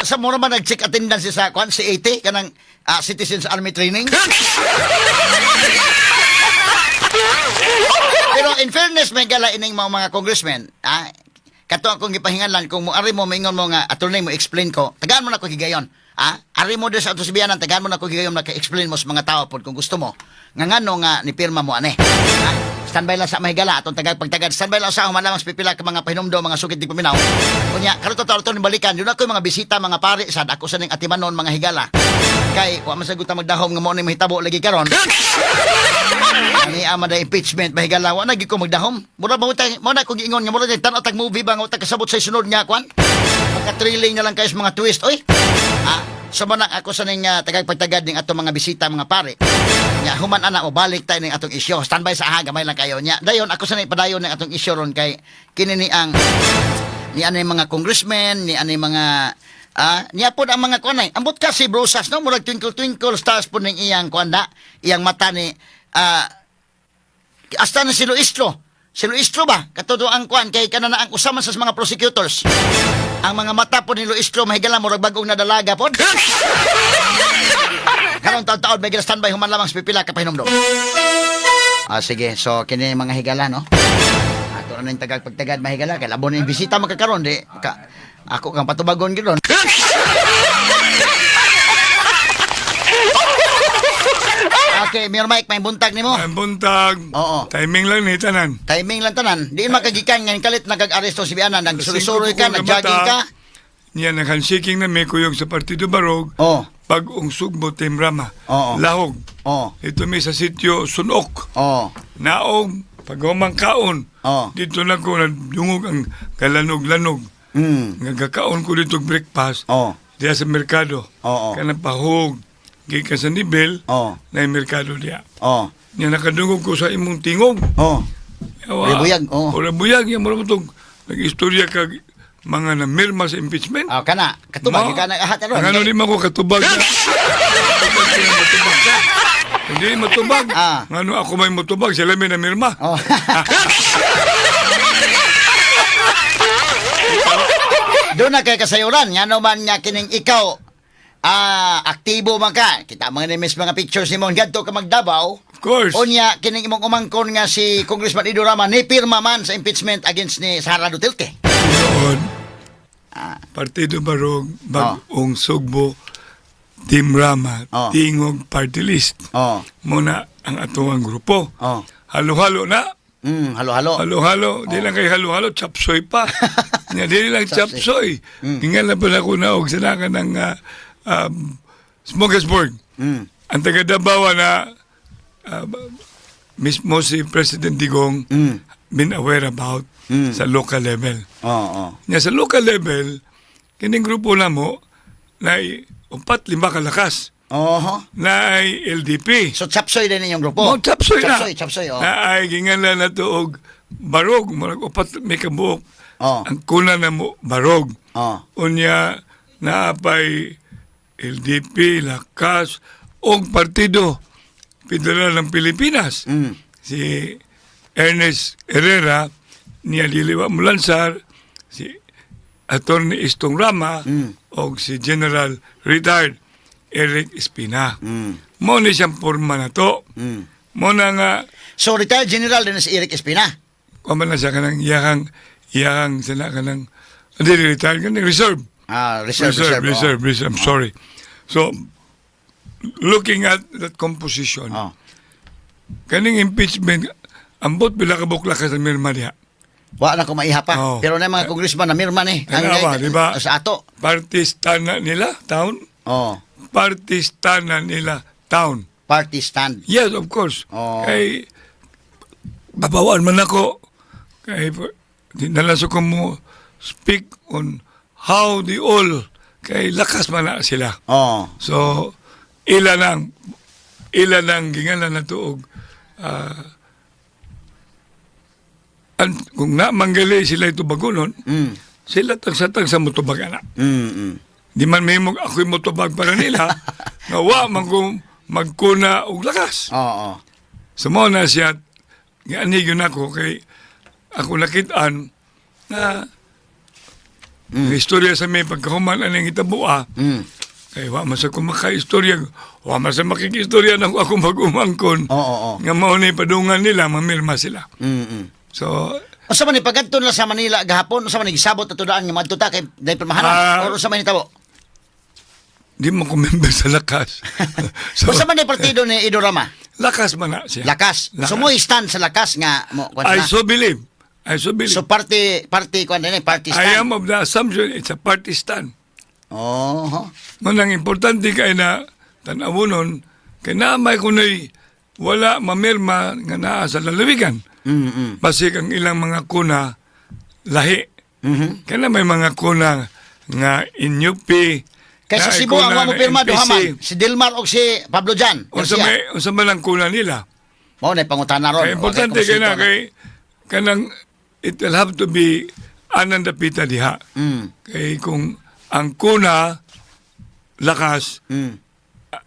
Sa mo naman nag-check attendance sa kwan si 80 kanang Citizens Army Training. Pero in fairness may gala ining mga congressmen, kato akong gipahingalan kung ari mo maingon mo nga attorney mo explain ko, tagaan mo na ko higayon. Ari mo sa ato sibianan, tagaan mo na ko higayon naka-explain mo sa mga tao pod kung gusto mo. Nga ngano nga ni pirma mo ane. Standby lang sa mahigala atong tagad pagtagad. Standby lang sa human lamang pipila ka mga pahinumdo, mga sugid di paminaw. Kunya karon to ni balikan, yun ako mga bisita mga pari sad ako sa ning atimanon mga higala. Kay wa masaguta magdahom nga mo ni mahitabo lagi karon. Ani ama da impeachment mahigala wa na gi ko magdahom. Mura ba mo na ko giingon nga mura tan tag movie ba nga kasabot sa sunod nga kwan. Pagka-thrilling na lang kayo sa mga twist oy. So manak ako sa ning tagagpagtagad ning atong mga bisita mga pare. Nya human ana o balik tayo ning atong isyu. Standby sa gamay lang kayo nya. Dayon ako sa ning padayon ning atong isyu ron kay kini ni ang ni anay mga congressmen, ni anay mga niya po ang mga kuanay. Ambot kasi brosas no murag twinkle stars po ning iyang kuanda, iyang mata ni hasta na si Luistro. Si Luistro ba? Katudo ang kuan kay kanana ang usama sa mga prosecutors. Ang mga mata po ni Luistro mahigala murag bagong nadalaga po. Karong taon-taon may standby human lamang sa pipila ka pahinumdom. Sige, so kini mga higala no. Ato na yung tagagpagtagad mahigala kay labon yung bisita magkakaroon di ako kang patubagon gidon. Okay, Mayor Mike, may buntag nimo. May buntag. Oo. Timing lang ni tanan. Timing lang tanan. Di makagikan nga kalit nagag-aresto si Bianan, nagsulisuroy ka, nag-jogging ka. Niya nag-handshaking na may kuyog sa Partido Barog. Oo. Pag ungsog mo Team Rama. Oo. Lahog. Oo. Ito may sa sitio Sunok. Oo. Naog pag kaon. Oo. Dito lang ko nadungog ang kalanog-lanog. Ngagakaon ko dito breakfast. Oo. Diya sa merkado. Oo. Kanang pahog. Gika sa nivel. Oo. Na yung merkado diya. Oo. Niya nakadungog ko sa imong tingog. Oo. Ribuyag. Oo. O ribuyag. Yan mo itong nag-istorya ka mga namirma sa impeachment. Kana. Katubag. Kana ahat na ron. Ang ano di mo ko katubag na. Hindi matubag. Ngano ako may matubag. Sila may namirma. Oh. Doon na kay kasayuran. Nga naman nga kining ikaw aktibo man ka. Kita mga nimis mga pictures ni mo. Gadto ka magdabaw. Of course. Unya, kining imong umangkon nga si Congressman Ido Rama ni pirma man sa impeachment against ni Sara Duterte. Noon, Partido Barog, Bagong Sugbo, Team Rama, Tingog Party List. Muna ang atuang grupo. Halo-halo na. Halo-halo. Halo-halo. Di lang kay halo-halo, chapsoy pa. Di lang chapsoy. Hingan na pala ko na og sanakan ng Smorgasburg. Ang taga-Dabawa na mismo si President Digong been aware about sa local level. Nya sa local level, kining grupo na mo na 4-5 kalakas. Na ay LDP. So chapsoy din inyong grupo? Chapsoy na. Chapsoy. Na ay gingalan na to og barog. Marag 4 may kabuok. Ang kuna na mo barog. Unya na apay LDP, Lakas, og Partido Federal ng Pilipinas. Si Ernest Herrera, niya Diliwa Mulansar, si Attorney Istong Rama, o si General Retired Eric Espina. Mo ni siyang porma na to. Mo na nga, So, retired general din na si Eric Espina. kuman na siya kanang iyahang sila kanang, hindi retired, kanang reserve. Reserve. I'm sorry. So, looking at that composition, kaning impeachment, ambot bila kabukla ka sa mirma diha. Wa na ko maiha pa. Oh. Pero na mga congressman na mirma ni. Kanawa, di ba? Sa ato. Partista na nila, town? Oh. Partista na nila, town. Party stand. Yes, of course. Oh. Kay, babawaan man ako. Kay, dinalas ko mo speak on how the all, kay lakas man na sila. Oh. So, ilan ang gingalan na tuog. Kung na manggali sila ito bagunon, sila tagsatag sa mutubag na. Di man may ako'y mutubag para nila, nga wa man kung magkuna og lakas. Oo. So mo na siya, nga anigyon ako kay ako nakitaan na istorya sa may pagkahuman anong itabua, kay wa man sa kumaka-istorya, wa man sa makikistorya na ako mag-umangkon, nga maunay padungan nila, mamirma sila. So, Unsa man ni pagadto na sa Manila gahapon, unsa man ni gisabot ato daan nga madto ta kay dai permahanan, o unsa man ni tabo? di mo ko member sa lakas. So, Unsa man ni partido ni Ido Rama? lakas man na siya. Lakas. So mo stand sa lakas nga mo kuan I na. so believe. So party kuan din party I stand. am of the assumption it's a party stand. Oh. Manang importante kay na tanawonon kay naamay kunoy wala mamirma nga naa sa lalawigan. Basig ang ilang mga kuna lahi. Kaya may mga kuna nga inyupi. Kay sa Cebu ang mo pirma duhaman, si Dilmar o si Pablo Jan. Unsa man ang kuna nila. Mao na pangutana ron. Kaya importante kay na kay kanang it will have to be anandapita diha. Kay kung ang kuna lakas,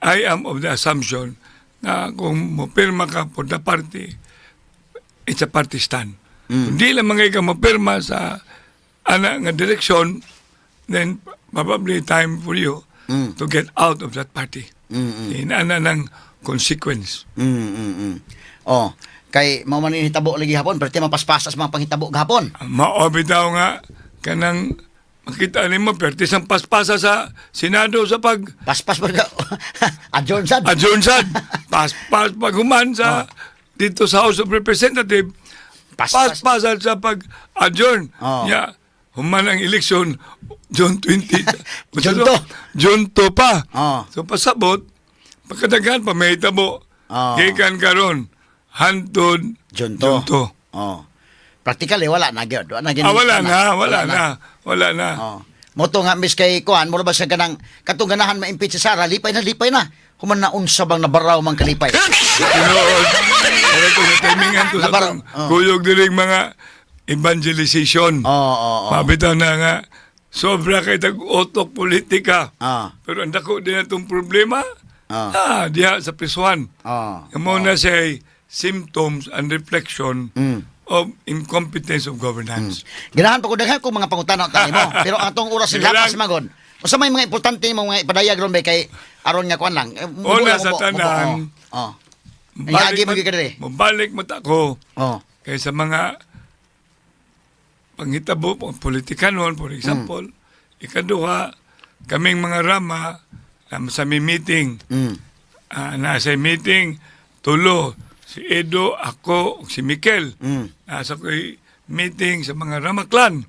I am of the assumption na kung mopirma ka for the party, it's a party stand. Kung di lang mga ikaw mopirma sa nga direksyon, then probably time for you to get out of that party. Inaana ng consequence. Oh, kay mao man ni hitabo lagi hapon, perti mapaspasas mga panghitabo gahapon. Maobitaw nga kanang makita nimo perti sang paspasa sa Senado sa paspas pag adjourn sad. Paspas paghuman sa dito sa House of Representatives. Paspasan sa pag-adjourn. Yeah. Human ang eleksyon June 20. June 2 pa. So pasabot, pagkadaghan pa may tabo. Gikan karon hantod June 2. Practically wala na gyud. Wala na. Moto nga mis kay kuan, mo ba sa kanang katong ganahan ma-impeach si Sara, lipay na. Human na unsa bang nabaraw man kalipay. Tinuod. Kaya kung timingan to sa kuyog diring mga evangelization. Mabitaw na nga, sobra kay tag-otok politika. Pero ang dako din itong problema, diha sa prisuhan. Amo na siya symptoms and reflection of incompetence of governance. Ganahan pa ko daghan kung mga pangutana tayo mo. Pero ang atong oras ng lakas magod. Usa may mga importante mo mga ipadayag ron ba kay aron nga kuan lang. Una sa tanan. Mabalik mo tako. Kay sa mga panghitabo, politikanon, for example, ikaduha, kaming mga Rama, sa may meeting, nasa meeting, tulo, si Edo, ako, si Mikel, nasa ko'y meeting sa mga Rama clan.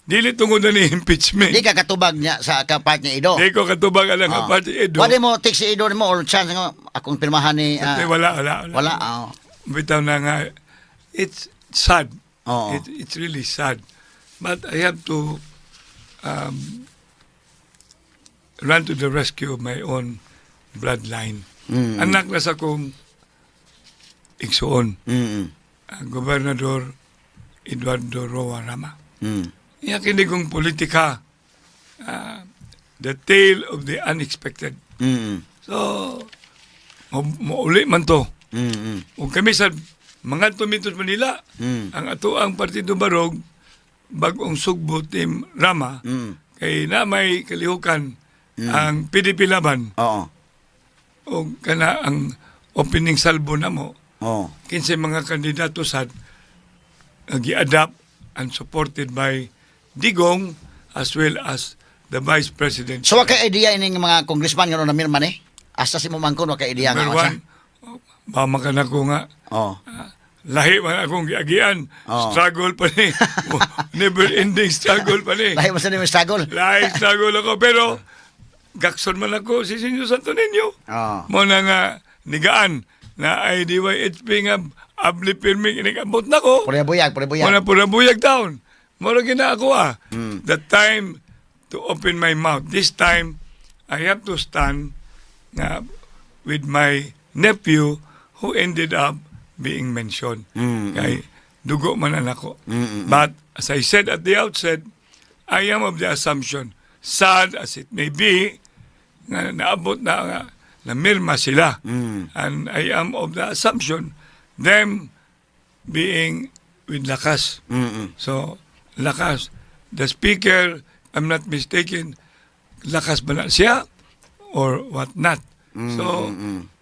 Dili tungod na ni impeachment. Di ka katubag niya sa kapart ni Edo. Di ko katubag alang kapart ni Edo. Wala mo take si Edo mo or chance nga akong pirmahan ni... Wala. Bitaw na nga, it's sad. It's really sad. But I have to run to the rescue of my own bloodline. Anak na sa kong igsoon. Gobernador Eduardo Roa Rama. Iya kinig politika. The tale of the unexpected. So, mauli man to. Kung kami sa mga tumitos Manila. Ang ato ang Partido Barog, bagong sugbo Team Rama, kay na may kalihukan ang PDP Laban. Oo. O kana ang opening salbo na mo, Oo. kinsay mga kandidato sad gi-adapt and supported by Digong as well as the Vice President. So, wala kay idea ining mga congressman nga na mirman eh? Asa si Mumangkon, wala kay idea nga. Number one, mamakan ako nga, Oo. lahi man akong giagian, Oo. struggle pa ni, never-ending struggle pa ni. Lahi mo sa nimo struggle. Lahi struggle ako, pero gakson man ako si Senyor Santo Niño. Oo. Mo na nga, nigaan na ay DYHP nga abli pirmi inikabot na ko. Pura buyag. Muna pura buyag taon. Mura gina ako The time to open my mouth. This time, I have to stand with my nephew who ended up being mentioned. Kay dugo man ang ako. But as I said at the outset, I am of the assumption, sad as it may be, nga naabot na mirma sila. And I am of the assumption, them being with Lakas. So, Lakas, the speaker, I'm not mistaken, Lakas ba na siya or what not? So,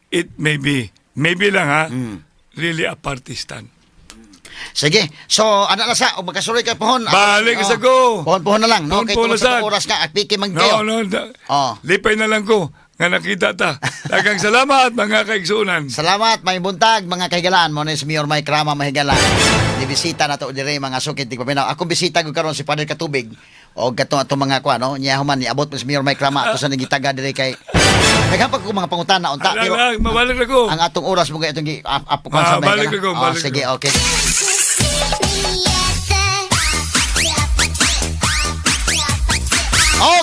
it may be, maybe lang really a party stand. Sige. So, ano na sa, magkasuloy ka pohon. Balik sa go. Pohon na lang, no? Kay Pohon tungkol na sa sad. oras ka, at piki man kayo. Lipay na lang ko nga nakita ta. Daghang salamat mga kaigsunan. Salamat, may buntag, mga kahigalaan mo na si Mayor Mike Rama Mahigalaan. Dibisita na to dire mga sukit ti paminaw. Ako bisita ko karon si Padre Katubig. O gato ato mga kwa no, niya human ni abot mo si Mayor Mike Rama ato sa nagitaga dire kay nagapag ko mga pangutana unta pero mabalik na ko. Ang atong oras mo kay itong apukan sa balik na ko, balik sige, na ko. okay.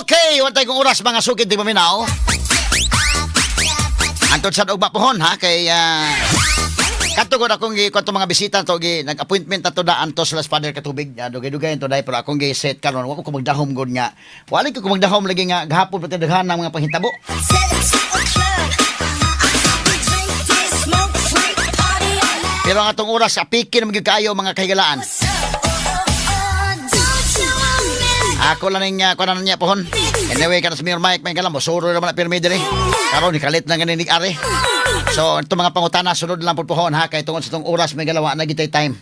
Okay, wala kong oras mga sukit ti paminaw. Antod sa ugma pohon ha kay katugod akong gikwento mga bisita to nag-appointment ato da antos las Father Katubig dugay-dugay to dai pero akong gi-set karon wa ko magdahom gud nga wala ko magdahom lagi nga gahapon pati daghan ng mga panghitabo. Pero ang atong oras apiki na magyud kaayo mga kahigalaan. Ako lang ning kuan niya pohon. Anyway, kana sa Mayor Mike may kalam suro naman na pirmi dire. Karon ni kalit na ganin ari. So, ito mga pangutana sunod lang po pohon ha kay tungod sa tong oras may galawa na gitay time.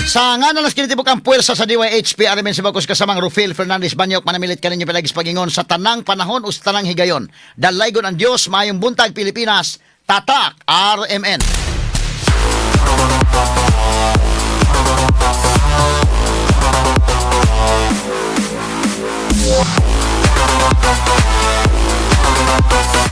Sa nga na nas kinitibok ang puwersa sa DYHP Arimen si Bacos kasamang Rufil Fernandez Banyok manamilit kaninyo palagis pagingon sa tanang panahon o sa tanang higayon. Dalaygon ang Dios mayong buntag Pilipinas. Tatak RMN.